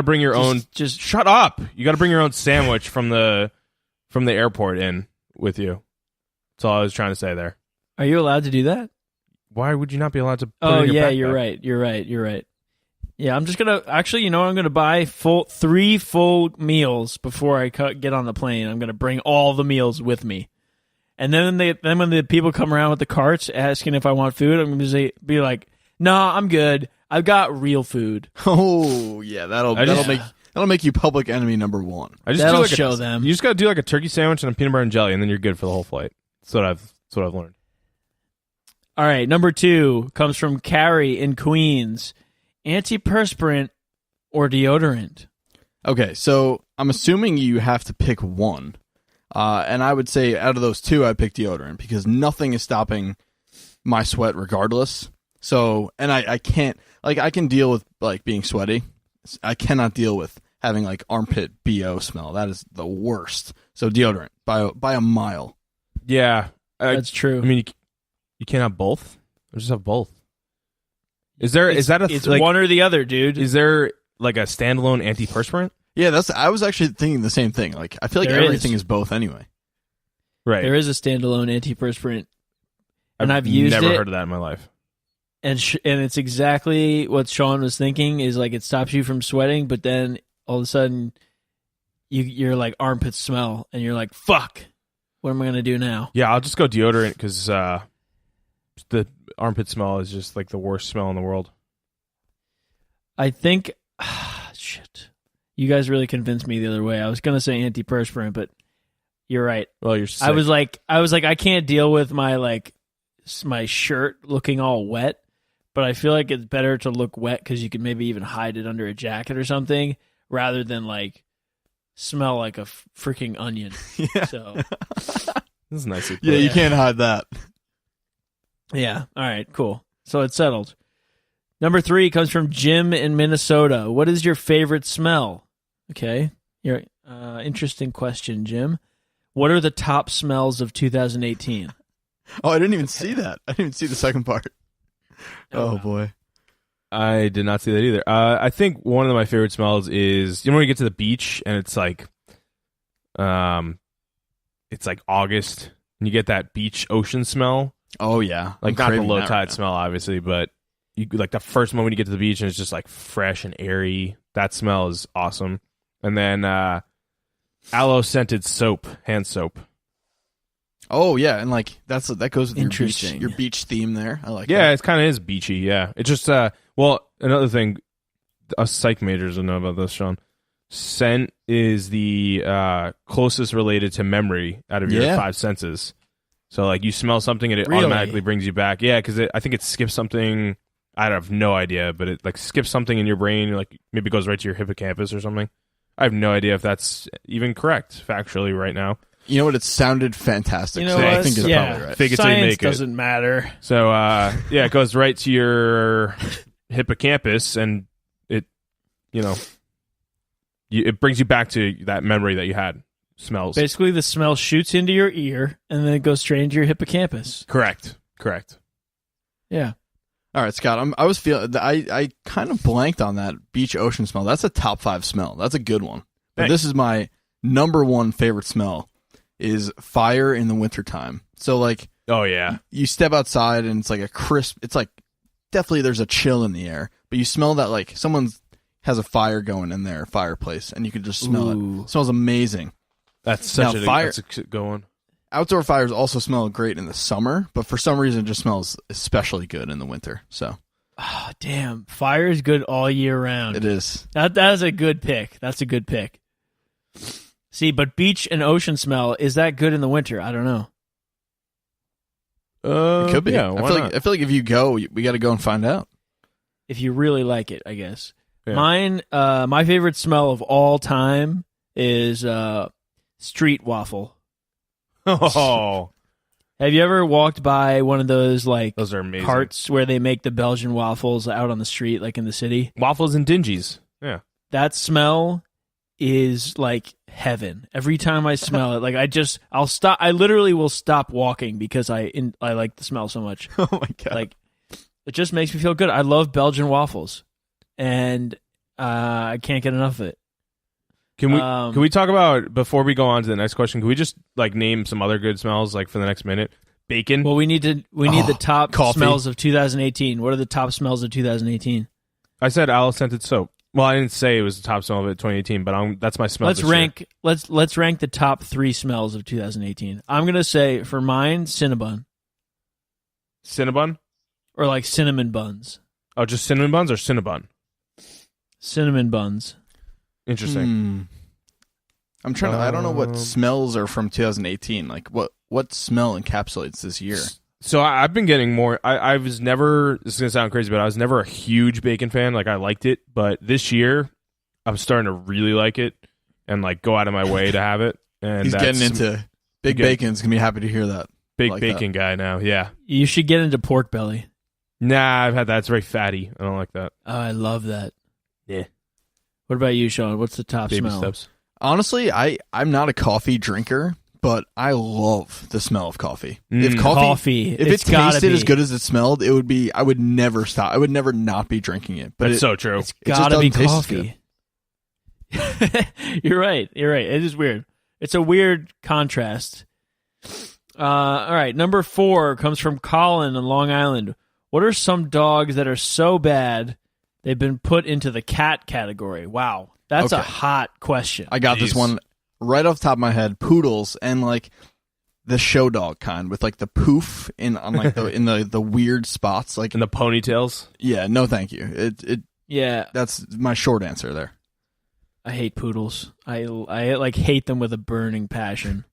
bring your own. Just Shut up! You gotta bring your own sandwich from the airport in with you. That's all I was trying to say there. are you allowed to do that? Why would you not be allowed to? Put it Oh in your yeah, backpack? you're right. Yeah, I'm just gonna actually. You know, what? I'm gonna buy 3 full meals before I get on the plane. I'm gonna bring all the meals with me, and then when the people come around with the carts asking if I want food, I'm gonna be like, "Nah, I'm good. I've got real food." Oh yeah, that'll make you public enemy #1. I just That'll do like show them. You just gotta do like a turkey sandwich and a peanut butter and jelly, and then you're good for the whole flight. That's what I've learned. All right, #2 comes from Carrie in Queens. Antiperspirant or deodorant? Okay, so I'm assuming you have to pick one, and I would say out of those two, I'd pick deodorant because nothing is stopping my sweat regardless. So, and I can't I can deal with like being sweaty. I cannot deal with having like armpit BO smell. That is the worst. So deodorant by a mile. Yeah, That's true. I mean, you can't have both. Or just have both. Is that it's one or the other, dude. Is there like a standalone antiperspirant? Yeah, I was actually thinking the same thing. Like I feel like There everything is. is both anyway. Right. There is a standalone antiperspirant, and I've used never it. heard of that in my life. And it's exactly what Sean was thinking. Is like it stops you from sweating, but then all of a sudden, you're like armpit smell, and you're like, "Fuck, what am I gonna do now?" Yeah, I'll just go deodorant because the armpit smell is just like the worst smell in the world. I think, shit, you guys really convinced me the other way. I was gonna say antiperspirant, but You're right. Well, you're sick. I was like, I can't deal with my shirt looking all wet, but I feel like it's better to look wet because you can maybe even hide it under a jacket or something rather than like smell like a freaking onion. Yeah. So this is nicely put. Yeah, you can't hide that. yeah. All right, cool. So it's settled. Number 3 comes from Jim in Minnesota. What is your favorite smell? Okay. Interesting question, Jim. What are the top smells of 2018? Oh, I didn't even see that. I didn't even see the second part. Oh, boy. I did not see that either. I think one of my favorite smells is, when you get to the beach and it's like August and you get that beach ocean smell. Oh, yeah. Like not the low tide smell, obviously, but you like the first moment you get to the beach and it's just like fresh and airy. That smell is awesome. And then aloe scented soap, hand soap. Oh, yeah, and like that goes with Interesting. your beach theme there. I like Yeah, that. it kind of is beachy, yeah. It's just, well, another thing, us psych majors will know about this, Sean. Scent is the closest related to memory out of your 5 senses. So, like, you smell something and it Really? automatically brings you back. Yeah, because I think it skips something, I have no idea, but it, like, skips something in your brain, like, maybe goes right to your hippocampus or something. I have no idea if that's even correct, factually, right now. You know what? It sounded fantastic. You know so what? I think it's probably right. Fake it till you Science make it. doesn't matter. So, yeah, it goes right to your hippocampus, and it, it brings you back to that memory that you had. Smells. Basically, the smell shoots into your ear and then it goes straight into your hippocampus. Correct. Yeah. All right, Scott. I was feeling. I kind of blanked on that beach ocean smell. That's a top 5 smell. That's a good one. But this is my number 1 favorite smell. Is fire in the wintertime. So like, oh yeah, you step outside and it's like a crisp. It's like definitely there's a chill in the air, but you smell that like someone has a fire going in their fireplace, and you can just smell it. It smells amazing. That's such fire. That's a good one. Outdoor fires also smell great in the summer, but for some reason it just smells especially good in the winter. So, oh, damn, fire is good all year round. it is. That is a good pick. That's a good pick. See, but beach and ocean smell, is that good in the winter? I don't know. It could be. Yeah, I feel like if you go, we got to go and find out. If you really like it, I guess. Yeah. Mine, my favorite smell of all time is street waffle. Oh, Have you ever walked by one of those like those are amazing. carts where they make the Belgian waffles out on the street, like in the city? Waffles and dingies. Yeah. That smell is like heaven. Every time I smell it, like I'll stop. I literally will stop walking because I like the smell so much. Oh my god! Like it just makes me feel good. I love Belgian waffles, and I can't get enough of it. Can we talk about, before we go on to the next question, can we just like name some other good smells like for the next minute? Bacon. Well, we need the top coffee. smells of 2018. What are the top smells of 2018? I said aloe scented soap. Well, I didn't say it was the top smell of it 2018, but that's my smell. Let's rank. Let's rank the top 3 smells of 2018. I'm gonna say for mine, Cinnabon Cinnabon? or like cinnamon buns. Oh, just cinnamon buns or Cinnabon? Cinnamon buns. Interesting. I'm trying to. I don't know what smells are from 2018. Like what smell encapsulates this year? So I've been getting more. I was never. This is gonna sound crazy, but I was never a huge bacon fan. Like I liked it, but this year I'm starting to really like it and like go out of my way to have it. And He's getting into big bacon's gonna be happy to hear that. Big like bacon guy now. Yeah. You should get into pork belly. Nah, I've had that. It's very fatty. I don't like that. Oh, I love that. Yeah. What about you, Sean? What's the top Baby smell? steps. Honestly, I'm not a coffee drinker, but I love the smell of coffee. Mm. If Coffee. if It's it gotta tasted be. as good as it smelled, it would be. I would never stop. I would never not be drinking it. But That's so true. It's just gotta be doesn't taste as coffee. You're right. It is weird. It's a weird contrast. All right. Number 4 comes from Colin on Long Island. What are some dogs that are so bad they've been put into the cat category? Wow. That's a Okay. hot question. I got this Jeez. one right off the top of my head. Poodles and like the show dog kind with like the poof on like the weird spots. Like And the ponytails. yeah, no, thank you. Yeah. That's my short answer there. I hate poodles. I like hate them with a burning passion.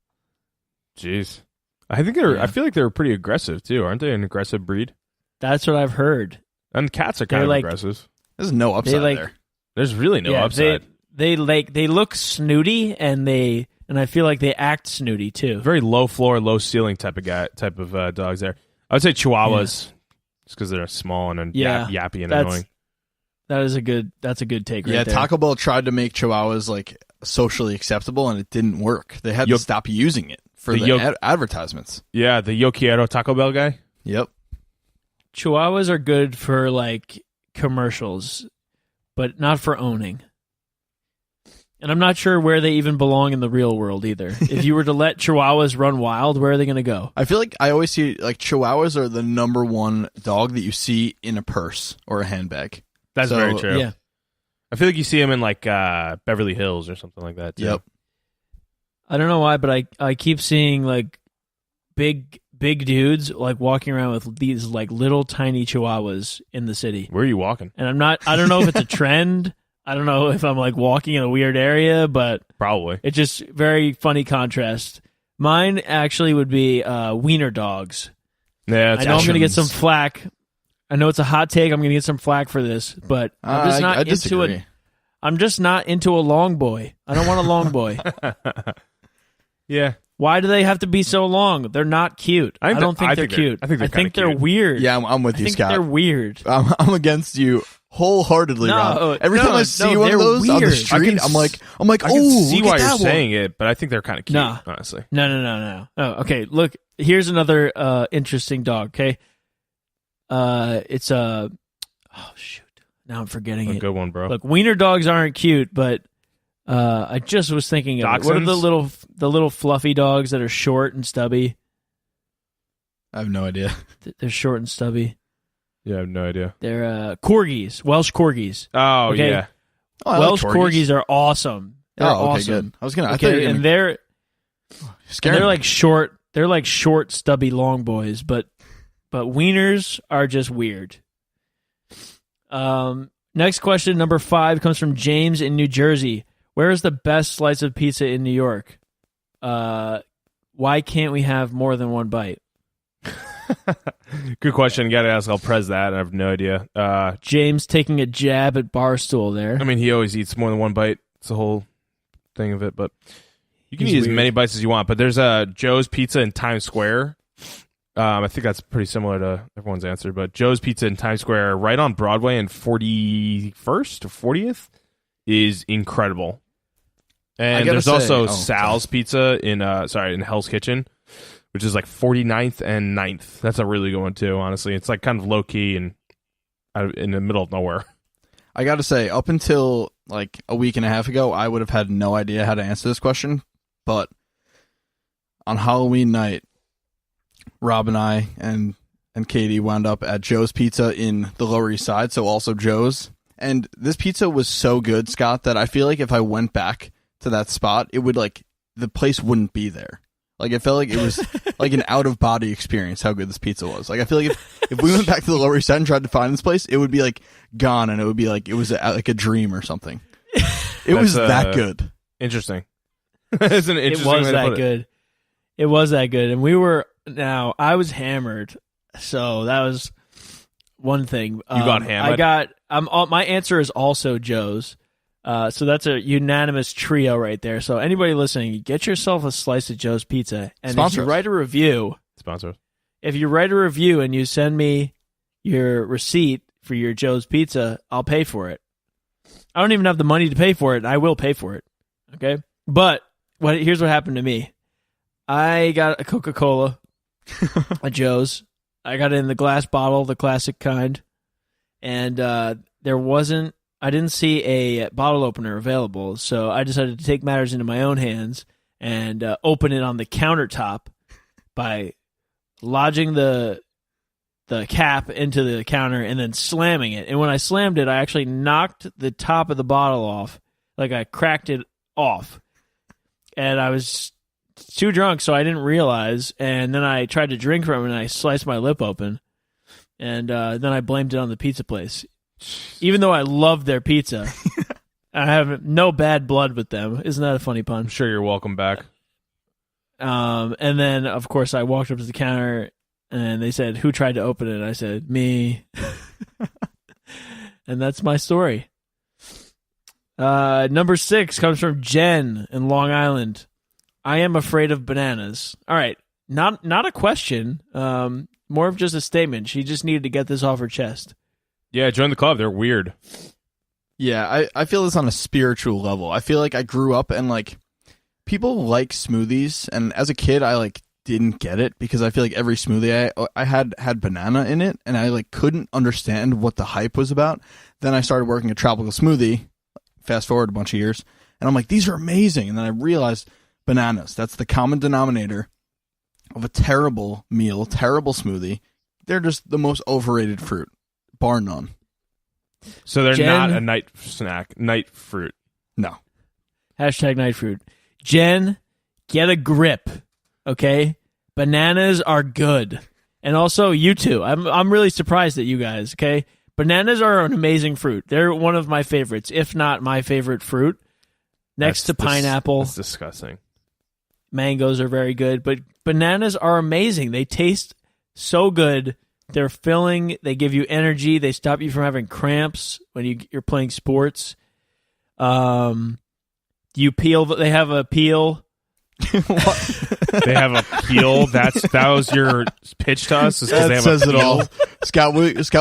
Jeez. I think they're. Yeah. I feel like they're pretty aggressive too, aren't they? An aggressive breed. That's what I've heard. And cats are kind of aggressive. There's no upside there. There's really no upside. They look snooty and I feel like they act snooty too. Very low floor, low ceiling type of dogs there. I would say Chihuahuas, just because they're small and yappy and annoying. That's a good take right there. Taco Bell tried to make Chihuahuas like socially acceptable, and it didn't work. They had to stop using it for the advertisements. Yeah, the Yo Quiero Taco Bell guy. Yep. Chihuahuas are good for like commercials, but not for owning. And I'm not sure where they even belong in the real world either. If you were to let Chihuahuas run wild, where are they going to go? I feel like I always see like Chihuahuas are the number one dog that you see in a purse or a handbag. That's very true. Yeah. I feel like you see them in like Beverly Hills or something like that too. Yep. I don't know why, but I keep seeing like big dudes like walking around with these like little tiny Chihuahuas in the city. Where are you walking? And I don't know if it's a trend. I don't know if I'm like walking in a weird area, but probably. It's just very funny contrast. Mine actually would be wiener dogs. Yeah, I know I'm going to get some flack. I know it's a hot take. I'm going to get some flack for this, but I'm just not into it. I'm just not into a long boy. I don't want a long boy. Yeah. Why do they have to be so long? They're not cute. I don't think they're cute. I think they're weird. Yeah, I'm with you, Scott. They're weird. I'm against you wholeheartedly, Rob. Every time I see one of those on the street, I'm like, I can see why you're saying it, but I think they're kind of cute, honestly. No. Oh, okay, look, here's another interesting dog, okay? It's a... Oh, shoot. Now I'm forgetting it. A good one, bro. Look, wiener dogs aren't cute, but I just was thinking of it. What are the little fluffy dogs that are short and stubby? I have no idea. They're short and stubby. Yeah, I have no idea. They're corgis, Welsh corgis. Oh, okay? Yeah. Oh, Welsh corgis are awesome. They're awesome. Good. I was gonna. And they're like short. They're like short, stubby, long boys. But wieners are just weird. Next question, number 5, comes from James in New Jersey. Where is the best slice of pizza in New York? Why can't we have more than one bite? Good question. You got to ask Prez that. I have no idea. James taking a jab at Barstool there. I mean, he always eats more than one bite. It's the whole thing of it. But you can eat as many bites as you want. But there's Joe's Pizza in Times Square. I think that's pretty similar to everyone's answer. But Joe's Pizza in Times Square, right on Broadway and 41st or 40th, is incredible. And there's also Sal's Pizza in Hell's Kitchen, which is like 49th and 9th. That's a really good one too, honestly. It's like kind of low key and in the middle of nowhere. I got to say, up until like a week and a half ago, I would have had no idea how to answer this question. But on Halloween night, Rob and I and Katie wound up at Joe's Pizza in the Lower East Side, so also Joe's. And this pizza was so good, Scott, that I feel like if I went back to that spot, it would like the place wouldn't be there. Like it felt like it was like an out of body experience how good this pizza was. Like I feel like if we went back to the Lower East Side and tried to find this place, it would be like gone, and it would be like it was like a dream or something. It was that good. Interesting. It's an interesting It was that good. It was that good, and we were. Now I was hammered, so that was one thing. You got hammered. My answer is also Joe's. So that's a unanimous trio right there. So anybody listening, get yourself a slice of Joe's Pizza, and if you write a review, if you write a review and you send me your receipt for your Joe's Pizza, I'll pay for it. I don't even have the money to pay for it, and I will pay for it. Okay, but here's what happened to me. I got a Coca-Cola at Joe's. I got it in the glass bottle, the classic kind, and I didn't see a bottle opener available, so I decided to take matters into my own hands and open it on the countertop by lodging the cap into the counter and then slamming it. And when I slammed it, I actually knocked the top of the bottle off, like I cracked it off. And I was too drunk, so I didn't realize. And then I tried to drink from it, and I sliced my lip open. And then I blamed it on the pizza place. Even though I love their pizza, I have no bad blood with them. Isn't that a funny pun? I'm sure you're welcome back. And then, of course, I walked up to the counter, and they said, "Who tried to open it?" I said, "Me." And that's my story. Number 6 comes from Jen in Long Island. I am afraid of bananas. All right, not a question, more of just a statement. She just needed to get this off her chest. Yeah, join the club. They're weird. Yeah, I feel this on a spiritual level. I feel like I grew up and like people like smoothies, and as a kid I like didn't get it because I feel like every smoothie I had banana in it, and I like couldn't understand what the hype was about. Then I started working a tropical smoothie. Fast forward a bunch of years, and I'm like, these are amazing. And then I realized bananas, that's the common denominator of a terrible meal, terrible smoothie. They're just the most overrated fruit, bar none. So they're Jen, not a night snack, night fruit. No. Hashtag night fruit. Jen, get a grip, okay? Bananas are good. And also, you too. I'm really surprised at you guys, okay? Bananas are an amazing fruit. They're one of my favorites, if not my favorite fruit. Next to pineapple. That's disgusting. Mangoes are very good, but bananas are amazing. They taste so good. They're filling. They give you energy. They stop you from having cramps when you're playing sports. You peel. They have a peel. They have a peel. That was your pitch to us. Is 'cause they That have says a it peel? all. Scott,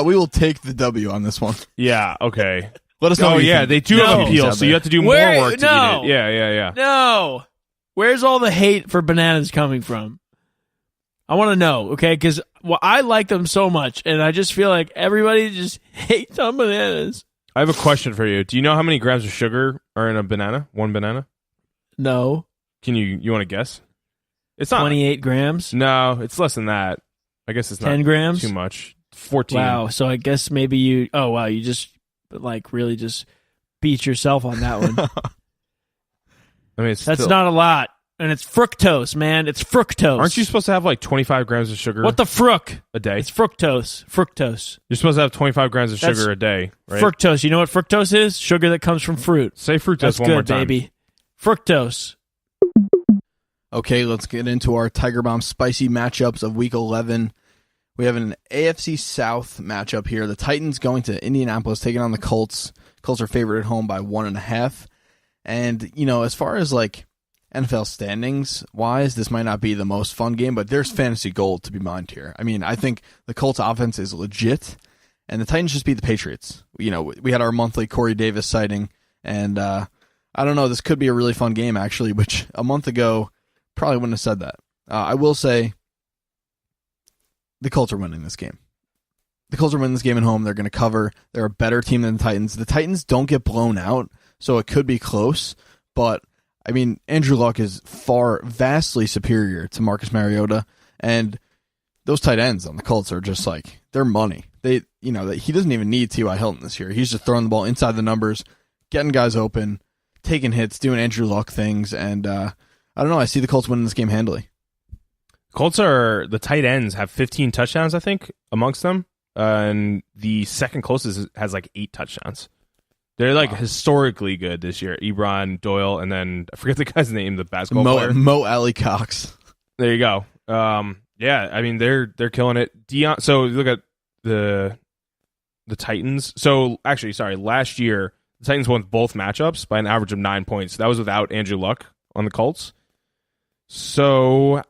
we will take the W on this one. Yeah. Okay. Let us know. Oh what you yeah, think. they do No. have a peel, so you have to do more work to No. eat it. Yeah. No. Where's all the hate for bananas coming from? I want to know, okay? Because I like them so much, and I just feel like everybody just hates on bananas. I have a question for you. Do you know how many grams of sugar are in a banana? One banana? No. Can you want to guess? It's not 28 grams? No, it's less than that. I guess it's 10 not grams? too much. 14. Wow. So I guess maybe you... Oh, wow. You just, like, really just beat yourself on that one. I mean, it's That's still, not a lot. And it's fructose, man. It's fructose. Aren't you supposed to have like 25 grams of sugar What the fruck? a day? It's fructose. Fructose. You're supposed to have 25 grams of That's sugar a day, right? Fructose. You know what fructose is? Sugar that comes from fruit. Say fructose That's one more good, time. baby. Fructose. Okay, let's get into our Tiger Bomb spicy matchups of Week 11. We have an AFC South matchup here. The Titans going to Indianapolis, taking on the Colts. Colts are favored at home by 1.5. And, you know, as far as, like, NFL standings-wise, this might not be the most fun game, but there's fantasy gold to be mined here. I mean, I think the Colts offense is legit, and the Titans just beat the Patriots. You know, we had our monthly Corey Davis sighting, and I don't know, this could be a really fun game, actually, which a month ago probably wouldn't have said that. I will say the Colts are winning this game. The Colts are winning this game at home. They're going to cover. They're a better team than the Titans. The Titans don't get blown out, so it could be close, but I mean, Andrew Luck is vastly superior to Marcus Mariota, and those tight ends on the Colts are just like, they're money. He doesn't even need T.Y. Hilton this year. He's just throwing the ball inside the numbers, getting guys open, taking hits, doing Andrew Luck things, and I don't know. I see the Colts winning this game handily. The tight ends have 15 touchdowns, I think, amongst them, and the second closest has like 8 touchdowns. They're like historically good this year. Ebron, Doyle, and then I forget the guy's name, the basketball player. Mo Alley Cox. There you go. Yeah, I mean they're killing it. So look at the Titans. So actually, sorry, last year the Titans won both matchups by an average of 9 points. That was without Andrew Luck on the Colts. So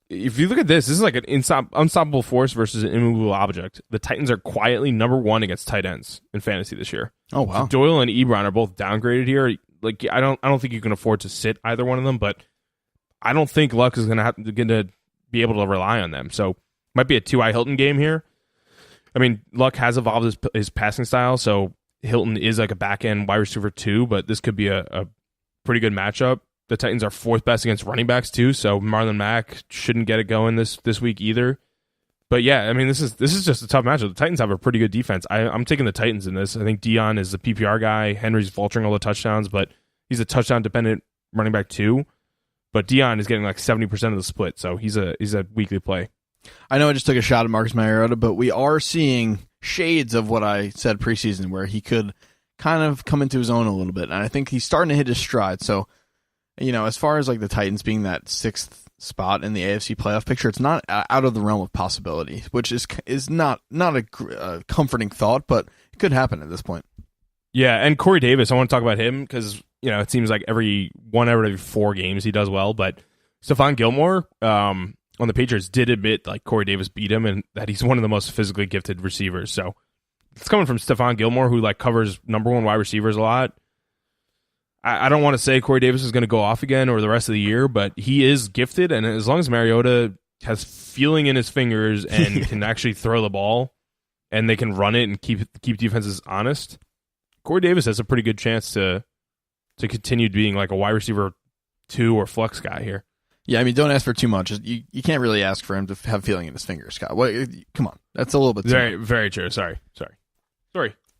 if you look at this is like an unstoppable force versus an immovable object. The Titans are quietly number 1 against tight ends in fantasy this year. Oh wow! So Doyle and Ebron are both downgraded here. Like I don't think you can afford to sit either one of them, but I don't think Luck is going to be able to rely on them. So might be a T.Y. Hilton game here. I mean, Luck has evolved his passing style, so Hilton is like a back end wide receiver 2, but this could be a pretty good matchup. The Titans are 4th best against running backs too, so Marlon Mack shouldn't get it going this week either. But yeah, I mean this is just a tough matchup. The Titans have a pretty good defense. I'm taking the Titans in this. I think Dion is the PPR guy. Henry's vulturing all the touchdowns, but he's a touchdown dependent running back too. But Dion is getting like 70% of the split, so he's a weekly play. I know I just took a shot at Marcus Mariota, but we are seeing shades of what I said preseason, where he could kind of come into his own a little bit, and I think he's starting to hit his stride. So as far as like the Titans being that sixth spot in the AFC playoff picture, it's not out of the realm of possibility, which is not a comforting thought, but it could happen at this point. Yeah, and Corey Davis, I want to talk about him because it seems like every 4 games he does well, but Stephon Gilmore on the Patriots did admit like Corey Davis beat him and that he's one of the most physically gifted receivers. So it's coming from Stephon Gilmore, who like covers number 1 wide receivers a lot. I don't want to say Corey Davis is going to go off again or the rest of the year, but he is gifted, and as long as Mariota has feeling in his fingers and can actually throw the ball, and they can run it and keep defenses honest, Corey Davis has a pretty good chance to continue being like a wide receiver 2 or flex guy here. Yeah, I mean, don't ask for too much. You can't really ask for him to have feeling in his fingers, Scott. Come on, that's a little bit too much. Very true. Sorry.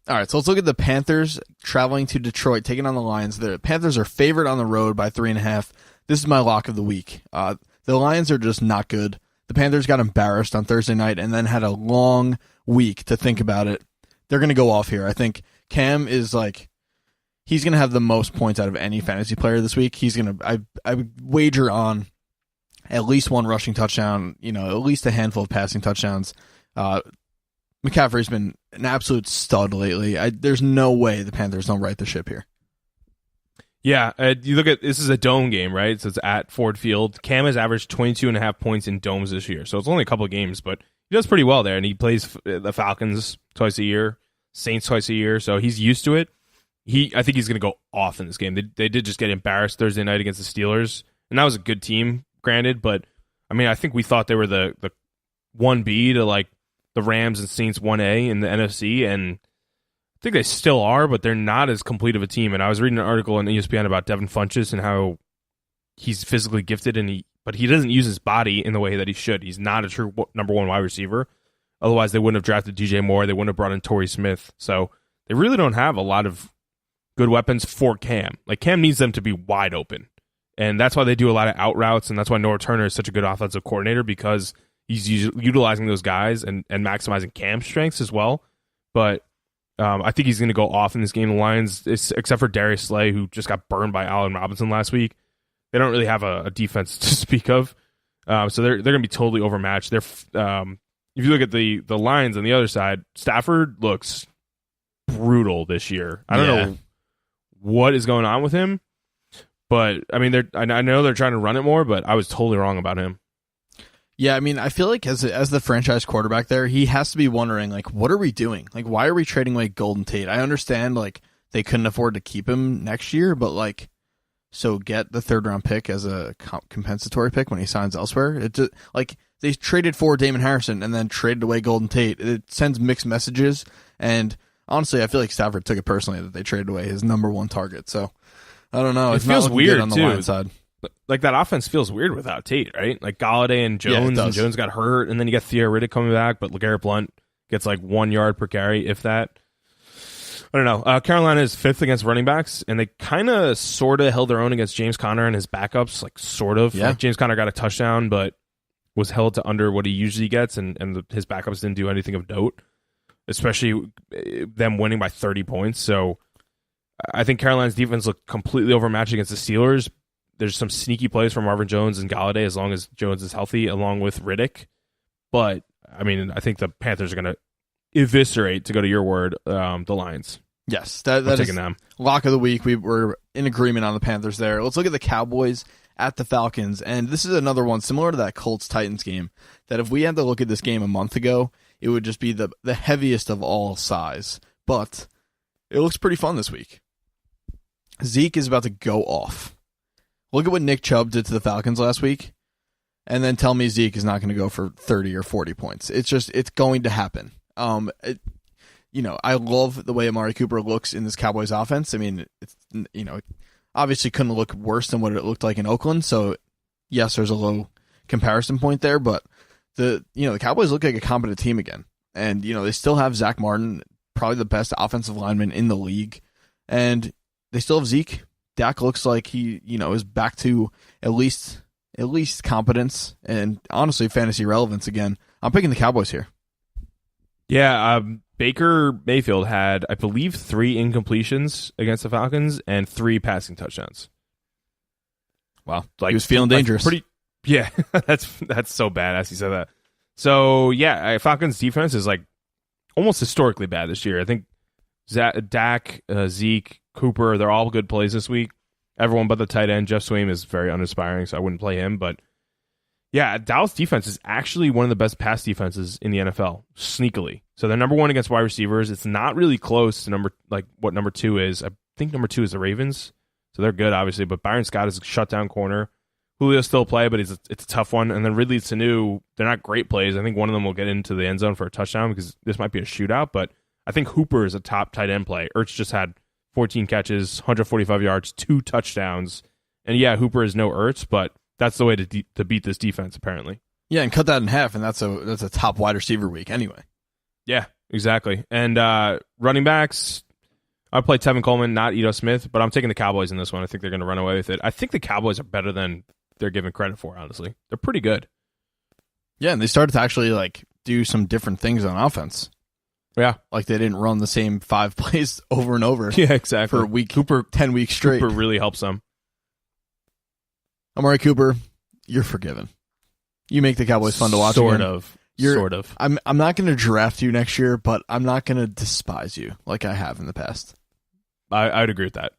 All right, so let's look at the Panthers traveling to Detroit, taking on the Lions. The Panthers are favored on the road by 3.5. This is my lock of the week. The Lions are just not good. The Panthers got embarrassed on Thursday night and then had a long week to think about it. They're going to go off here. I think Cam is like, he's going to have the most points out of any fantasy player this week. He's going to, I would wager on at least 1 rushing touchdown, at least a handful of passing touchdowns. McCaffrey's been an absolute stud lately. There's no way the Panthers don't right the ship here. Yeah, you look at, this is a dome game, right? So it's at Ford Field. Cam has averaged 22.5 points in domes this year. So it's only a couple of games, but he does pretty well there. And he plays the Falcons twice a year, Saints twice a year. So he's used to it. I think he's going to go off in this game. They did just get embarrassed Thursday night against the Steelers. And that was a good team, granted. But, I mean, I think we thought they were the 1B to, like, the Rams and Saints 1A in the NFC, and I think they still are, but they're not as complete of a team. And I was reading an article on ESPN about Devin Funchess and how he's physically gifted, but he doesn't use his body in the way that he should. He's not a true number 1 wide receiver. Otherwise, they wouldn't have drafted DJ Moore. They wouldn't have brought in Torrey Smith. So they really don't have a lot of good weapons for Cam. Like, Cam needs them to be wide open, and that's why they do a lot of out routes, and that's why Noah Turner is such a good offensive coordinator, because he's utilizing those guys and maximizing Cam's strengths as well. But I think he's going to go off in this game. The Lions, except for Darius Slay, who just got burned by Allen Robinson last week, they don't really have a defense to speak of. So they're going to be totally overmatched. If you look at the Lions on the other side, Stafford looks brutal this year. I don't know what is going on with him, but I mean, I know they're trying to run it more, but I was totally wrong about him. Yeah, I mean, I feel like as the franchise quarterback there, he has to be wondering, like, what are we doing? Like, why are we trading away Golden Tate? I understand, like, they couldn't afford to keep him next year, but, like, so get the 3rd-round pick as a compensatory pick when he signs elsewhere. It just, like, they traded for Damon Harrison and then traded away Golden Tate. It sends mixed messages, and honestly, I feel like Stafford took it personally that they traded away his number 1 target. So, I don't know. It feels weird, on the too. Lions side. Like, that offense feels weird without Tate, right? Like, Galladay and Jones, and Jones got hurt, and then you got Theo Riddick coming back, but LeGarrette Blount gets like 1 yard per carry, if that. I don't know. Carolina is 5th against running backs, and they kind of sort of held their own against James Conner and his backups, like, sort of. Yeah. Like, James Conner got a touchdown, but was held to under what he usually gets, and his backups didn't do anything of note, especially them winning by 30 points. So I think Carolina's defense looked completely overmatched against the Steelers. There's some sneaky plays from Marvin Jones and Galladay as long as Jones is healthy, along with Riddick. But, I mean, I think the Panthers are going to eviscerate, to go to your word, the Lions. Yes, that is them. Lock of the week. We were in agreement on the Panthers there. Let's look at the Cowboys at the Falcons. And this is another one similar to that Colts-Titans game, that if we had to look at this game a month ago, it would just be the heaviest of all size. But it looks pretty fun this week. Zeke is about to go off. Look at what Nick Chubb did to the Falcons last week, and then tell me Zeke is not going to go for 30 or 40 points. It's going to happen. I love the way Amari Cooper looks in this Cowboys offense. I mean, obviously couldn't look worse than what it looked like in Oakland. So yes, there's a low comparison point there, but the Cowboys look like a competent team again. And, they still have Zach Martin, probably the best offensive lineman in the league. And they still have Zeke. Dak looks like he, is back to at least competence and honestly fantasy relevance again. I'm picking the Cowboys here. Yeah, Baker Mayfield had, I believe, 3 incompletions against the Falcons and 3 passing touchdowns. Wow. Like, He was feeling dangerous. Yeah, that's so badass. He said that. So yeah, Falcons defense is like almost historically bad this year. I think Dak, Zeke, Cooper, they're all good plays this week. Everyone but the tight end, Jeff Swaim, is very uninspiring, so I wouldn't play him. But yeah, Dallas defense is actually one of the best pass defenses in the NFL, sneakily. So they're number one against wide receivers. It's not really close to what number two is. I think number two is the Ravens, so they're good, obviously. But Byron Scott is a shutdown corner. Julio still play, but it's a tough one. And then Ridley Sanu, they're not great plays. I think one of them will get into the end zone for a touchdown because this might be a shootout. But I think Hooper is a top tight end play. Ertz just had 14 catches, 145 yards, 2 touchdowns. And yeah, Hooper is no Ertz, but that's the way to beat this defense, apparently. Yeah, and cut that in half, and that's a top wide receiver week anyway. Yeah, exactly. And running backs, I play Tevin Coleman, not Ito Smith, but I'm taking the Cowboys in this one. I think they're going to run away with it. I think the Cowboys are better than they're given credit for, honestly. They're pretty good. Yeah, and they started to actually do some different things on offense. Yeah. Like they didn't run the same 5 plays over and over. Yeah, exactly. For a week, 10 weeks straight. Cooper really helps them. Amari Cooper, you're forgiven. You make the Cowboys fun to watch. Sort again. of. I'm not going to draft you next year, but I'm not going to despise you like I have in the past. I'd agree with that.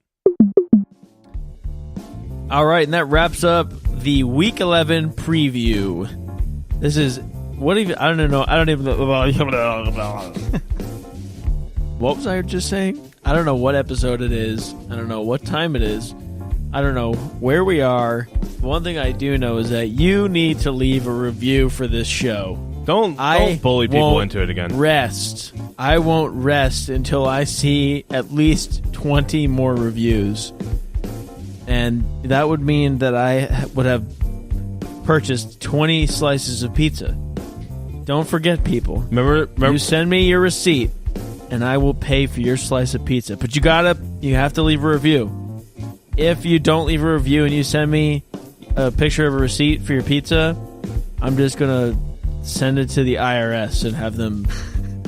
All right, and that wraps up the Week 11 preview. This is I don't know. What was I just saying? I don't know what episode it is. I don't know what time it is. I don't know where we are. One thing I do know is that you need to leave a review for this show. Don't bully people into it again. I won't rest until I see at least 20 more reviews. And that would mean that I would have purchased 20 slices of pizza. Don't forget, people. Remember, you send me your receipt, and I will pay for your slice of pizza. But you have to leave a review. If you don't leave a review and you send me a picture of a receipt for your pizza, I'm just going to send it to the IRS and have them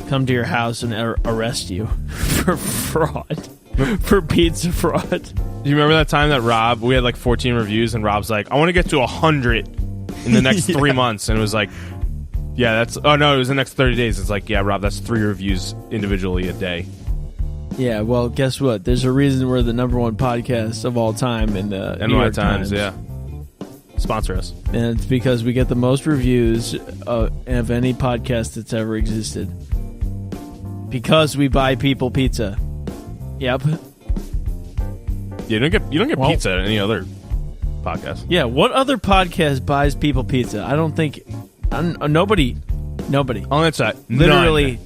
come to your house and arrest you for fraud. For pizza fraud. Do you remember that time that we had 14 reviews and Rob's like, I want to get to 100 in the next 3 months. And it was like, yeah, it was the next 30 days. It's like, yeah, Rob, that's 3 reviews individually a day. Yeah, well, guess what? There's a reason we're the number 1 podcast of all time in the New York Times. Yeah. Sponsor us. And it's because we get the most reviews of any podcast that's ever existed. Because we buy people pizza. Yep. You don't get pizza at any other podcast. Yeah, what other podcast buys people pizza? I don't think nobody. On that side, literally,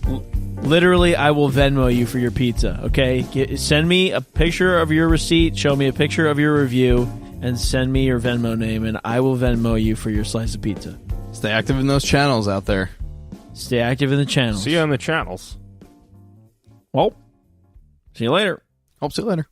I will Venmo you for your pizza. Okay, send me a picture of your receipt, show me a picture of your review, and send me your Venmo name, and I will Venmo you for your slice of pizza. Stay active in those channels out there. Stay active in the channels. See you on the channels. Well, see you later. Hope see you later.